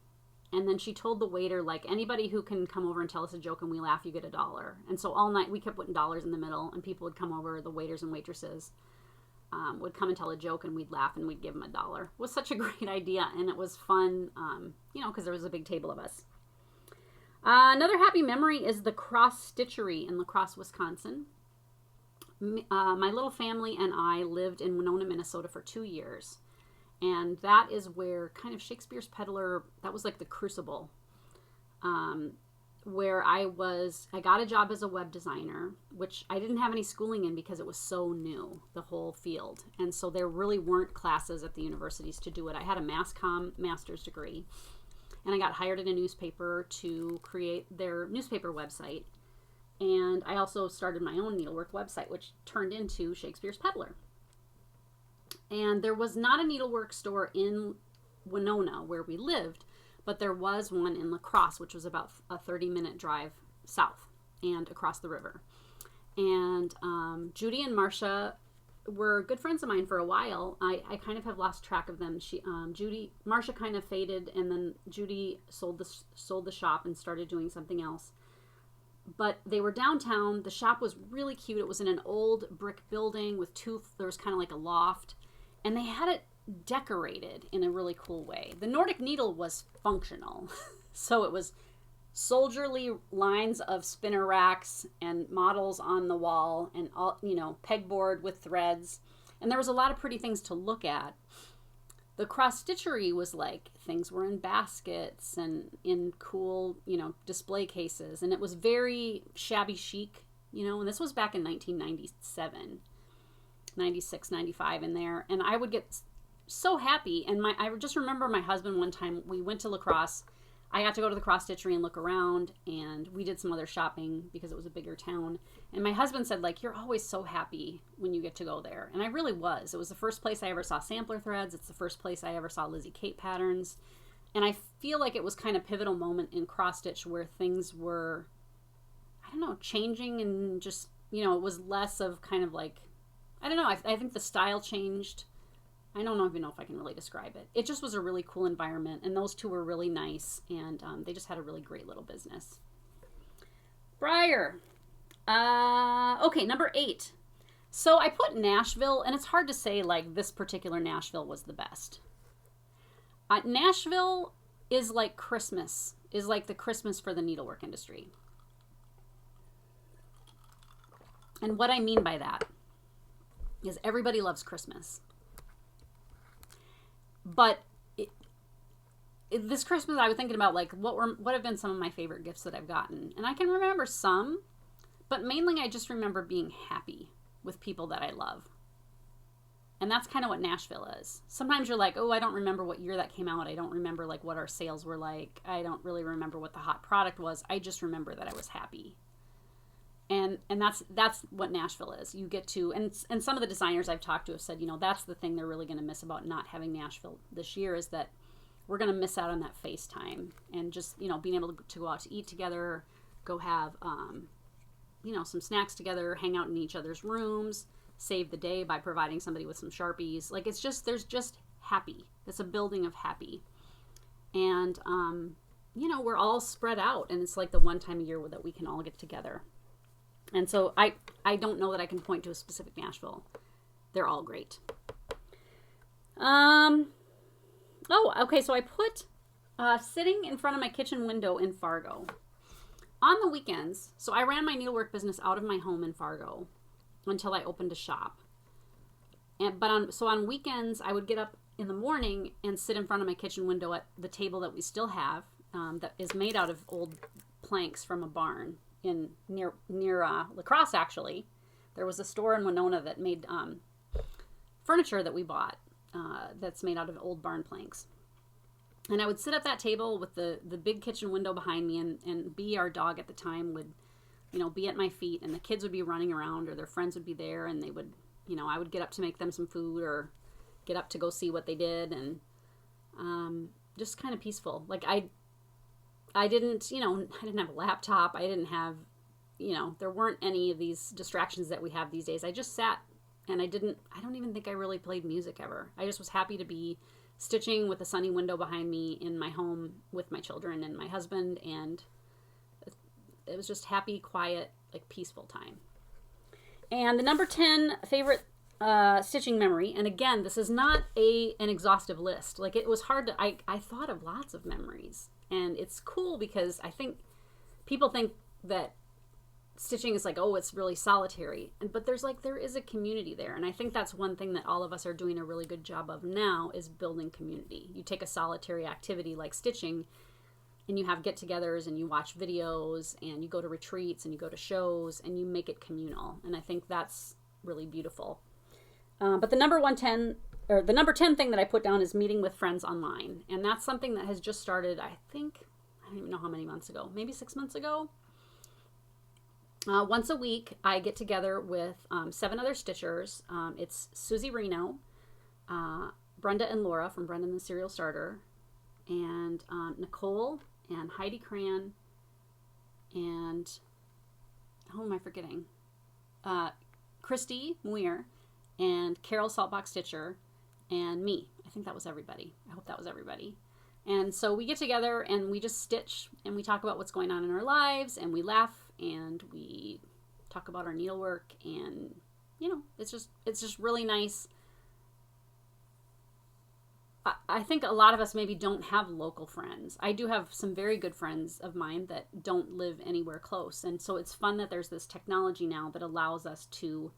and then she told the waiter, like, anybody who can come over and tell us a joke and we laugh, you get $1. And so all night we kept putting dollars in the middle, and people would come over, the waiters and waitresses would come and tell a joke, and we'd laugh and we'd give them $1. It was such a great idea, and it was fun, because there was a big table of us. Another happy memory is the Cross Stitchery in La Crosse, Wisconsin. My little family and I lived in Winona, Minnesota for 2 years. And that is where kind of Shakespeare's Peddler, that was like the crucible, where I got a job as a web designer, which I didn't have any schooling in because it was so new, the whole field. And so there really weren't classes at the universities to do it. I had a mass comm master's degree, and I got hired at a newspaper to create their newspaper website. And I also started my own needlework website, which turned into Shakespeare's Peddler. And there was not a needlework store in Winona where we lived, but there was one in La Crosse, which was about a 30-minute drive south and across the river. And Judy and Marcia were good friends of mine for a while. I kind of have lost track of them. Marcia kind of faded, and then Judy sold the shop and started doing something else. But they were downtown. The shop was really cute. It was in an old brick building with there was kind of like a loft. And they had it decorated in a really cool way. The Nordic needle was functional. So it was soldierly lines of spinner racks and models on the wall and all, pegboard with threads. And there was a lot of pretty things to look at. The cross stitchery was like things were in baskets and in cool, display cases. And it was very shabby chic, and this was back in 1997. 96, 95 in there, and I would get so happy. And I just remember my husband one time, we went to La Crosse. I got to go to the cross stitchery and look around, and we did some other shopping because it was a bigger town. And my husband said, like, you're always so happy when you get to go there. And I really was. It was the first place I ever saw sampler threads. It's the first place I ever saw Lizzie Kate patterns. And I feel like it was kind of a pivotal moment in cross stitch where things were, changing, and just, it was less of kind of like, I think the style changed. I don't even know if I can really describe it. It just was a really cool environment, and those two were really nice, and they just had a really great little business. Briar. Okay, number 8. So I put Nashville, and it's hard to say, like, this particular Nashville was the best. Nashville is like Christmas, is like the Christmas for the needlework industry. And what I mean by that is everybody loves Christmas. But this Christmas, I was thinking about like what have been some of my favorite gifts that I've gotten. And I can remember some, but mainly I just remember being happy with people that I love. And that's kind of what Nashville is. Sometimes you're like, oh, I don't remember what year that came out. I don't remember like what our sales were like. I don't really remember what the hot product was. I just remember that I was happy. And that's what Nashville is. You get to, and some of the designers I've talked to have said, you know, that's the thing they're really going to miss about not having Nashville this year, is that we're going to miss out on that FaceTime and just, you know, being able to go out to eat together, go have, you know, some snacks together, hang out in each other's rooms, save the day by providing somebody with some Sharpies. Like, it's just, there's just happy. It's a building of happy. And, you know, we're all spread out, and it's like the one time a year that we can all get together. And so I don't know that I can point to a specific Nashville. They're all great. Oh, okay. So I put sitting in front of my kitchen window in Fargo. On the weekends, so I ran my needlework business out of my home in Fargo until I opened a shop. So on weekends, I would get up in the morning and sit in front of my kitchen window at the table that we still have, that is made out of old planks from a barn near La Crosse. Actually, there was a store in Winona that made furniture that we bought that's made out of old barn planks. And I would sit at that table with the big kitchen window behind me, and Bee, our dog at the time, would, you know, be at my feet, and the kids would be running around, or their friends would be there, and they would, you know, I would get up to make them some food or get up to go see what they did, and just kind of peaceful. Like I didn't, you know, I didn't have a laptop. I didn't have, you know, there weren't any of these distractions that we have these days. I just sat, and I don't even think I really played music ever. I just was happy to be stitching with a sunny window behind me in my home with my children and my husband, and it was just happy, quiet, like peaceful time. And the number 10 favorite stitching memory, and again, this is not an exhaustive list. Like, it was hard to, I thought of lots of memories. And it's cool because I think people think that stitching is like, oh, it's really solitary. But there is a community there. And I think that's one thing that all of us are doing a really good job of now, is building community. You take a solitary activity like stitching, and you have get-togethers, and you watch videos, and you go to retreats, and you go to shows, and you make it communal. And I think that's really beautiful. But the number 10 thing that I put down is meeting with friends online. And that's something that has just started, I don't even know how many months ago, maybe 6 months ago. Once a week, I get together with 7 other stitchers. It's Susie Reno, Brenda and Laura from Brenda and the Serial Starter, and Nicole and Heidi Cran, and who am I forgetting? Christy Muir, and Carol Saltbox Stitcher, and me. I think that was everybody. I hope that was everybody. And so we get together and we just stitch, and we talk about what's going on in our lives, and we laugh, and we talk about our needlework, and, you know, it's just really nice. I think a lot of us maybe don't have local friends. I do have some very good friends of mine that don't live anywhere close. And so it's fun that there's this technology now that allows us to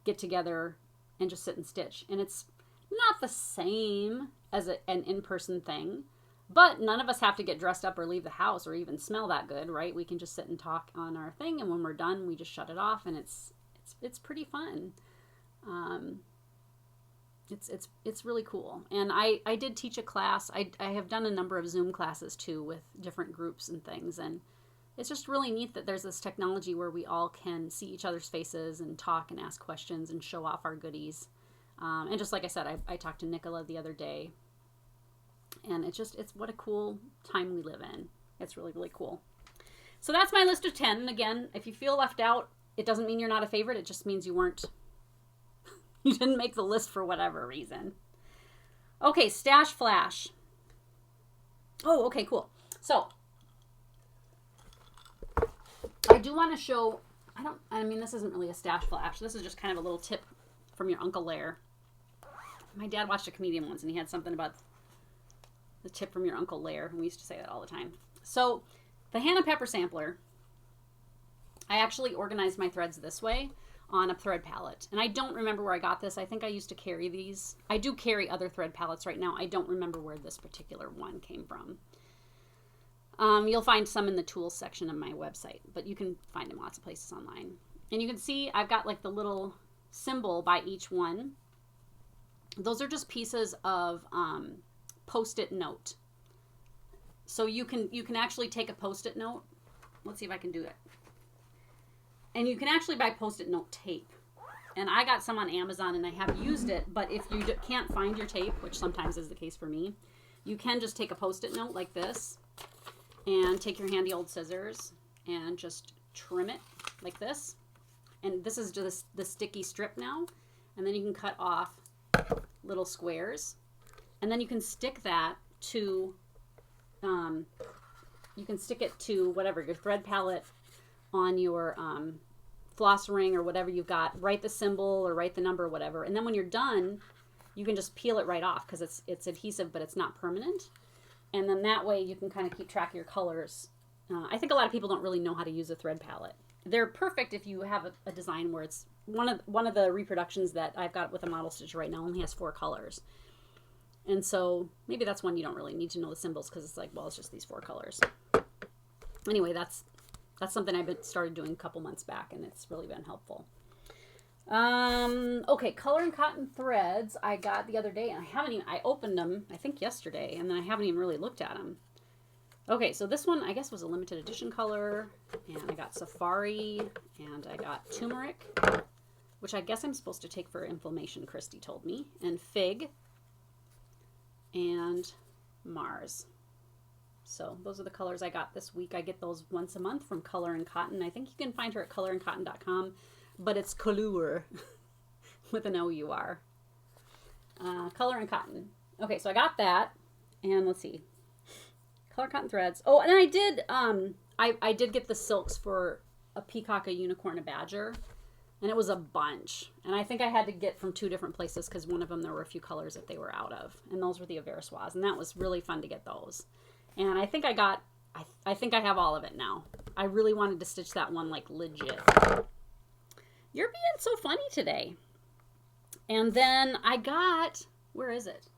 get together and just sit and stitch. And it's not the same as an in-person thing, but none of us have to get dressed up or leave the house or even smell that good, right? We can just sit and talk on our thing, and when we're done, we just shut it off, and it's pretty fun. It's really cool. And I did teach a class. I have done a number of Zoom classes too with different groups and things, and it's just really neat that there's this technology where we all can see each other's faces and talk and ask questions and show off our goodies. And just like I said, I talked to Nicola the other day, and it's what a cool time we live in. It's really, really cool. So that's my list of 10. And again, if you feel left out, it doesn't mean you're not a favorite. It just means you didn't make the list for whatever reason. Okay, Stash Flash. Oh, okay, cool. So I do want to show, this isn't really a Stash Flash. This is just kind of a little tip from your Uncle Lair. My dad watched a comedian once, and he had something about The tip from your Uncle Lair. We used to say that all the time. So the Hannah Pepper sampler, I actually organized my threads this way on a thread palette. And I don't remember where I got this. I think I used to carry these. I do carry other thread palettes right now. I don't remember where this particular one came from. You'll find some in the tools section of my website, but you can find them lots of places online. And you can see I've got like the little symbol by each one. Those are just pieces of Post-it note. So you can actually take a Post-it note. Let's see if I can do it. And you can actually buy Post-it note tape. And I got some on Amazon and I have used it, but if you can't find your tape, which sometimes is the case for me, you can just take a Post-it note like this and take your handy old scissors and just trim it like this. And this is just the sticky strip now. And then you can cut off little squares. And then you can stick that to, you can stick it to whatever, your thread palette on your floss ring or whatever you've got. Write the symbol or write the number or whatever. And then when you're done, you can just peel it right off because it's adhesive, but it's not permanent. And then that way you can kind of keep track of your colors. I think a lot of people don't really know how to use a thread palette. They're perfect if you have a design where it's one of the reproductions that I've got with a model stitch right now only has 4 colors. And so maybe that's one you don't really need to know the symbols because it's like, well, it's just these 4 colors. Anyway, that's something I've started doing a couple months back, and it's really been helpful. Okay, color and cotton threads I got the other day, and I opened them, I think yesterday, and then I haven't even really looked at them. Okay, so this one I guess was a limited edition color, and I got Safari, and I got Turmeric, which I guess I'm supposed to take for inflammation, Christy told me, and Fig, and Mars. So those are the colors I got this week. I get those once a month from Color and Cotton. I think you can find her at colourandcotton.com, but it's Color with an O-U-R. Color and Cotton. Okay, so I got that, and let's see. Color Cotton threads. Oh, and I did I did get the silks for a peacock, a unicorn, a badger, and it was a bunch. And I think I had to get from 2 different places because one of them there were a few colors that they were out of, and those were the Aversois, and that was really fun to get those. And I think I think I have all of it now. I really wanted to stitch that one like legit. You're being so funny today. And then I got, where is it?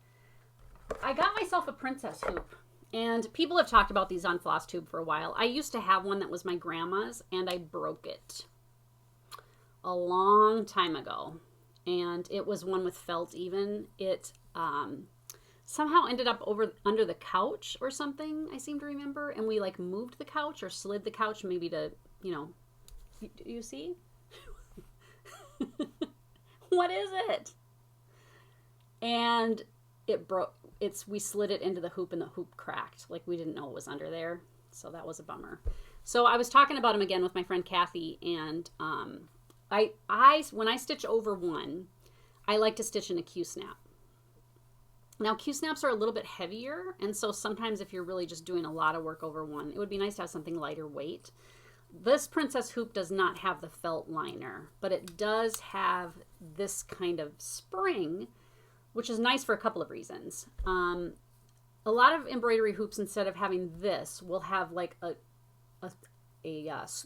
I got myself a princess hoop. And people have talked about these on FlossTube for a while. I used to have one that was my grandma's, and I broke it a long time ago. And it was one with felt even. It somehow ended up under the couch or something, I seem to remember. And we like moved the couch or slid the couch maybe to, you know, you see? What is it? And it broke. We slid it into the hoop and the hoop cracked. Like we didn't know it was under there. So that was a bummer. So I was talking about him again with my friend Kathy, and when I stitch over one, I like to stitch in a Q-snap. Now Q-snaps are a little bit heavier, and so sometimes if you're really just doing a lot of work over one, it would be nice to have something lighter weight. This princess hoop does not have the felt liner, but it does have this kind of spring, which is nice for a couple of reasons. A lot of embroidery hoops, instead of having this, will have like a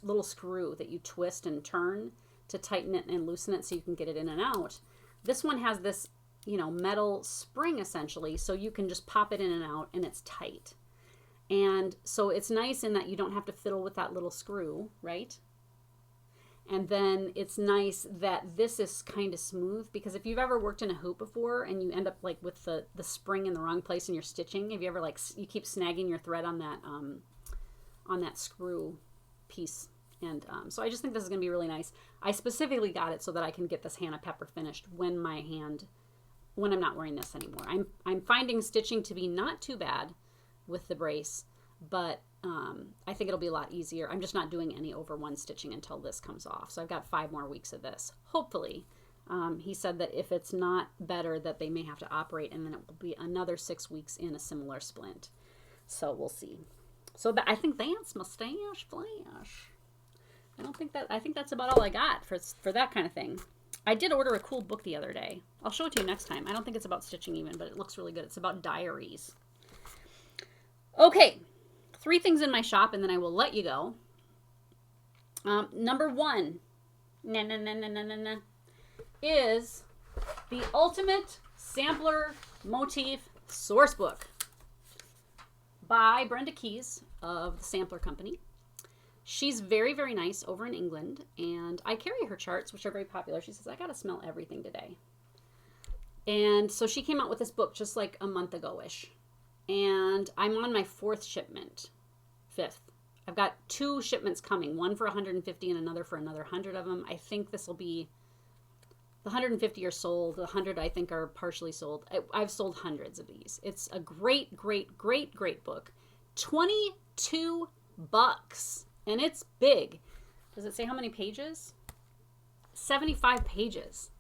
little screw that you twist and turn to tighten it and loosen it so you can get it in and out. This one has this, you know, metal spring essentially, so you can just pop it in and out and it's tight. And so it's nice in that you don't have to fiddle with that little screw, right? And then it's nice that this is kind of smooth, because if you've ever worked in a hoop before and you end up like with the spring in the wrong place in your stitching, have you ever like, you keep snagging your thread on that screw piece. And so I just think this is going to be really nice. I specifically got it so that I can get this Hannah Pepper finished when I'm not wearing this anymore. I'm finding stitching to be not too bad with the brace, but I think it'll be a lot easier. I'm just not doing any over one stitching until this comes off. So I've got 5 more weeks of this. Hopefully. He said that if it's not better, that they may have to operate, and then it will be another 6 weeks in a similar splint. So we'll see. So I think that's mustache flash. I think that's about all I got for that kind of thing. I did order a cool book the other day. I'll show it to you next time. I don't think it's about stitching even, but it looks really good. It's about diaries. Okay, 3 things in my shop, and then I will let you go. Number 1, is the Ultimate Sampler Motif Sourcebook by Brenda Keys of the Sampler Company. She's very, very nice over in England, and I carry her charts, which are very popular. She says, I gotta smell everything today. And so she came out with this book just like a month ago-ish. And I'm on my 4th shipment. 5th. I've got 2 shipments coming, one for 150 and another for another 100 of them. I think this will be, the 150 are sold. The 100 I think are partially sold. I've sold hundreds of these. It's a great, great, great, great book. $22. And it's big. Does it say how many pages? 75 pages.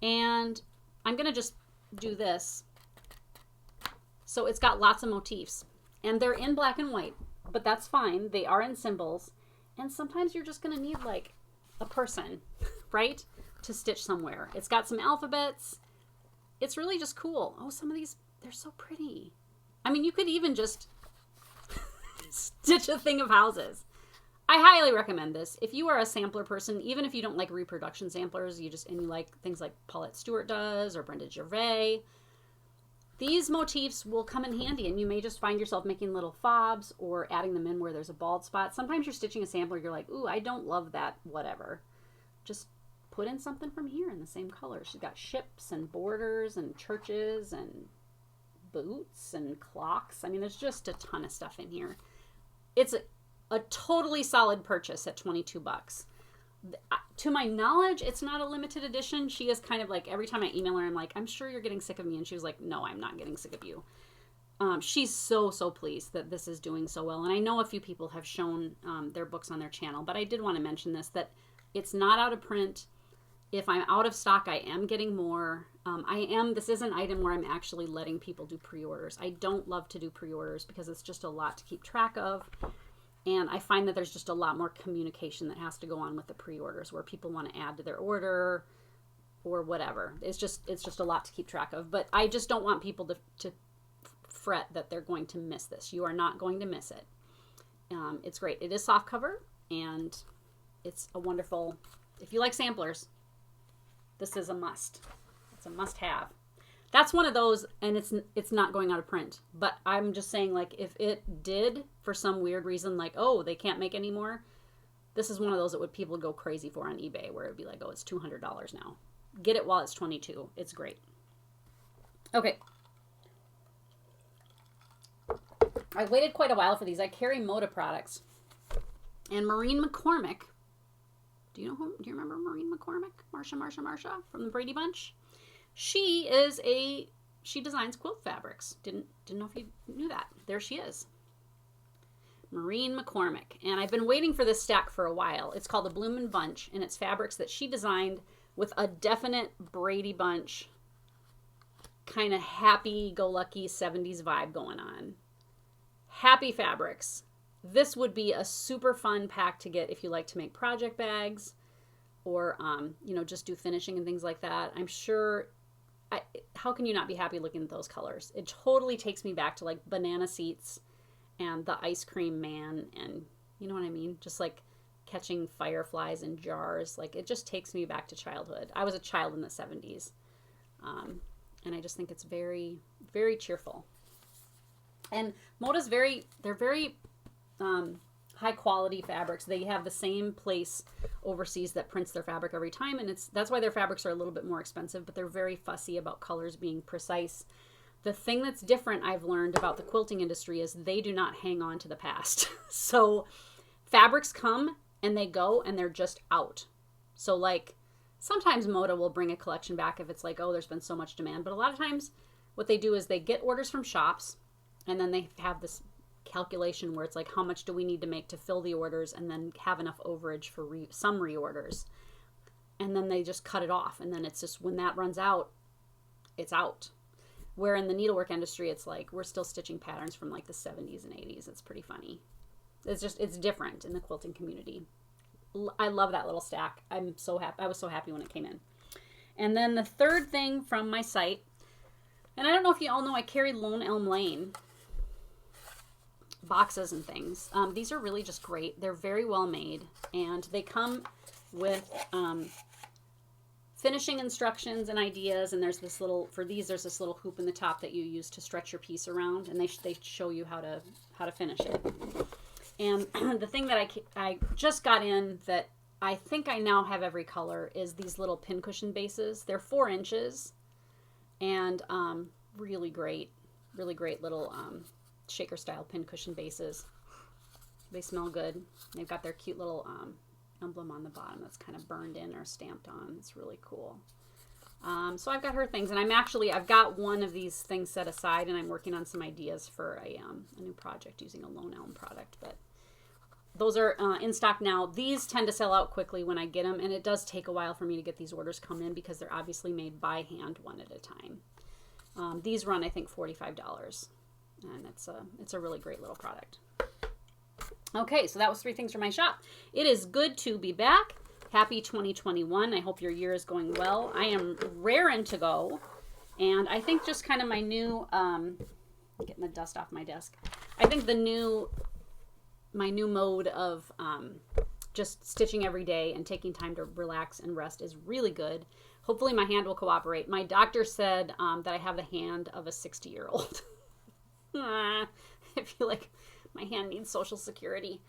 And I'm going to just do this. So it's got lots of motifs. And they're in black and white. But that's fine. They are in symbols. And sometimes you're just going to need like a person, right? To stitch somewhere. It's got some alphabets. It's really just cool. Oh, some of these, they're so pretty. I mean, you could even just stitch a thing of houses. I highly recommend this. If you are a sampler person, even if you don't like reproduction samplers, you like things like Paulette Stewart does or Brenda Gervais, these motifs will come in handy, and you may just find yourself making little fobs or adding them in where there's a bald spot. Sometimes you're stitching a sampler, you're like, ooh, I don't love that, whatever. Just put in something from here in the same color. She's got ships and borders and churches and boots and clocks. I mean, there's just a ton of stuff in here. It's a totally solid purchase at $22. To my knowledge, it's not a limited edition. She is kind of like, every time I email her, I'm like, I'm sure you're getting sick of me. And she was like, no, I'm not getting sick of you. She's so pleased that this is doing so well. And I know a few people have shown their books on their channel, but I did want to mention this, that it's not out of print. If I'm out of stock, I am getting more. This is an item where I'm actually letting people do pre-orders. I don't love to do pre-orders because it's just a lot to keep track of. And I find that there's just a lot more communication that has to go on with the pre-orders where people want to add to their order or whatever. It's just a lot to keep track of. But I just don't want people to fret that they're going to miss this. You are not going to miss it. It's great. It is soft cover, and it's a wonderful, if you like samplers, this is a must. It's a must-have. That's one of those, and it's not going out of print. But I'm just saying, like, if it did, for some weird reason, like, oh, they can't make any more, this is one of those that people would go crazy for on eBay, where it'd be like, oh, it's $200 now. Get it while it's $22. It's great. Okay. I waited quite a while for these. I carry Moda products. And Maureen McCormick, do you remember Maureen McCormick? Marsha from the Brady Bunch? She designs quilt fabrics. Didn't know if you knew that. There she is. Maureen McCormick. And I've been waiting for this stack for a while. It's called the Bloomin' Bunch, and it's fabrics that she designed with a definite Brady Bunch kind of happy-go-lucky 70s vibe going on. Happy fabrics. This would be a super fun pack to get if you like to make project bags or, just do finishing and things like that. I'm sure, how can you not be happy looking at those colors? It totally takes me back to like banana seats and the ice cream man, and you know what I mean? Just like catching fireflies in jars. Like, it just takes me back to childhood. I was a child in the 70s. And I just think it's very, very cheerful. And Moda's they're very high quality fabrics. They have the same place overseas that prints their fabric every time, and that's why their fabrics are a little bit more expensive, but they're very fussy about colors being precise. The thing that's different I've learned about the quilting industry is they do not hang on to the past. So fabrics come and they go and they're just out. So like sometimes Moda will bring a collection back if it's like, oh, there's been so much demand, but a lot of times what they do is they get orders from shops, and then they have this calculation where it's like, how much do we need to make to fill the orders and then have enough overage for some reorders. And then they just cut it off. And then it's just, when that runs out, it's out. Where in the needlework industry, it's like, we're still stitching patterns from like the 70s and 80s. It's pretty funny. It's different in the quilting community. I love that little stack. I'm so happy. I was so happy when it came in. And then the third thing from my site, and I don't know if you all know, I carry Lone Elm Lane. boxes and things. These are really just great. They're very well made, and they come with finishing instructions and ideas. And there's this little, for these, there's this little hoop in the top that you use to stretch your piece around, and they show you how to finish it. And the thing that I just got in that I think I now have every color is these little pincushion bases. They're 4 inches, and really great little shaker style pincushion bases. They smell good. They've got their cute little emblem on the bottom that's kind of burned in or stamped on. It's really cool. So I've got her things, and I've got one of these things set aside, and I'm working on some ideas for a new project using a Lone Elm product. But those are in stock now. These tend to sell out quickly when I get them, and it does take a while for me to get these orders come in because they're obviously made by hand, one at a time. These run, I think, $45, and it's a really great little product. Okay, so that was 3 things from my shop. It is good to be back. Happy 2021. I hope your year is going well. I am raring to go, and I think just kind of my new getting the dust off my desk. I think my new mode of just stitching every day and taking time to relax and rest is really good. Hopefully my hand will cooperate. My doctor said that I have the hand of a 60-year-old. I feel like my hand needs Social Security.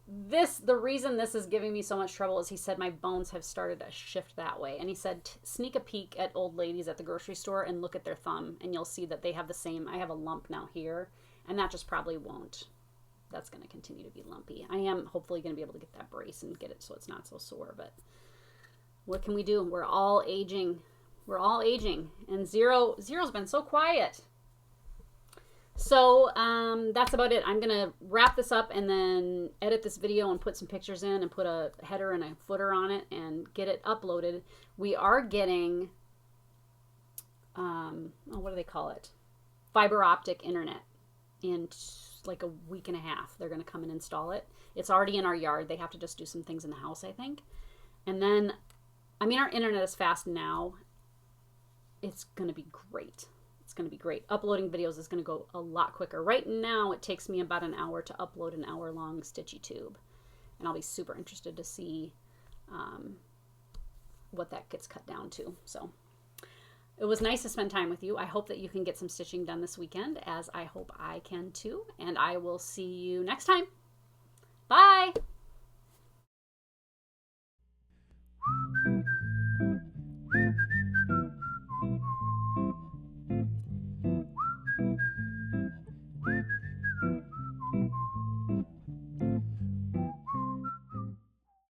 The reason this is giving me so much trouble is he said my bones have started to shift that way. And he said, sneak a peek at old ladies at the grocery store and look at their thumb, and you'll see that they have the same. I have a lump now here, and that just probably won't. That's going to continue to be lumpy. I am hopefully going to be able to get that brace and get it so it's not so sore, but what can we do? We're all aging. We're all aging, and Zero's been so quiet. So that's about it. I'm going to wrap this up and then edit this video and put some pictures in and put a header and a footer on it and get it uploaded. We are getting, what do they call it? Fiber optic internet in like a week and a half. They're going to come and install it. It's already in our yard. They have to just do some things in the house, I think. And then, I mean, our internet is fast now. It's going to be great. It's going to be great. Uploading videos is going to go a lot quicker. Right now, it takes me about an hour to upload an hour-long StitchyTube. And I'll be super interested to see what that gets cut down to. So it was nice to spend time with you. I hope that you can get some stitching done this weekend, as I hope I can too. And I will see you next time. Bye!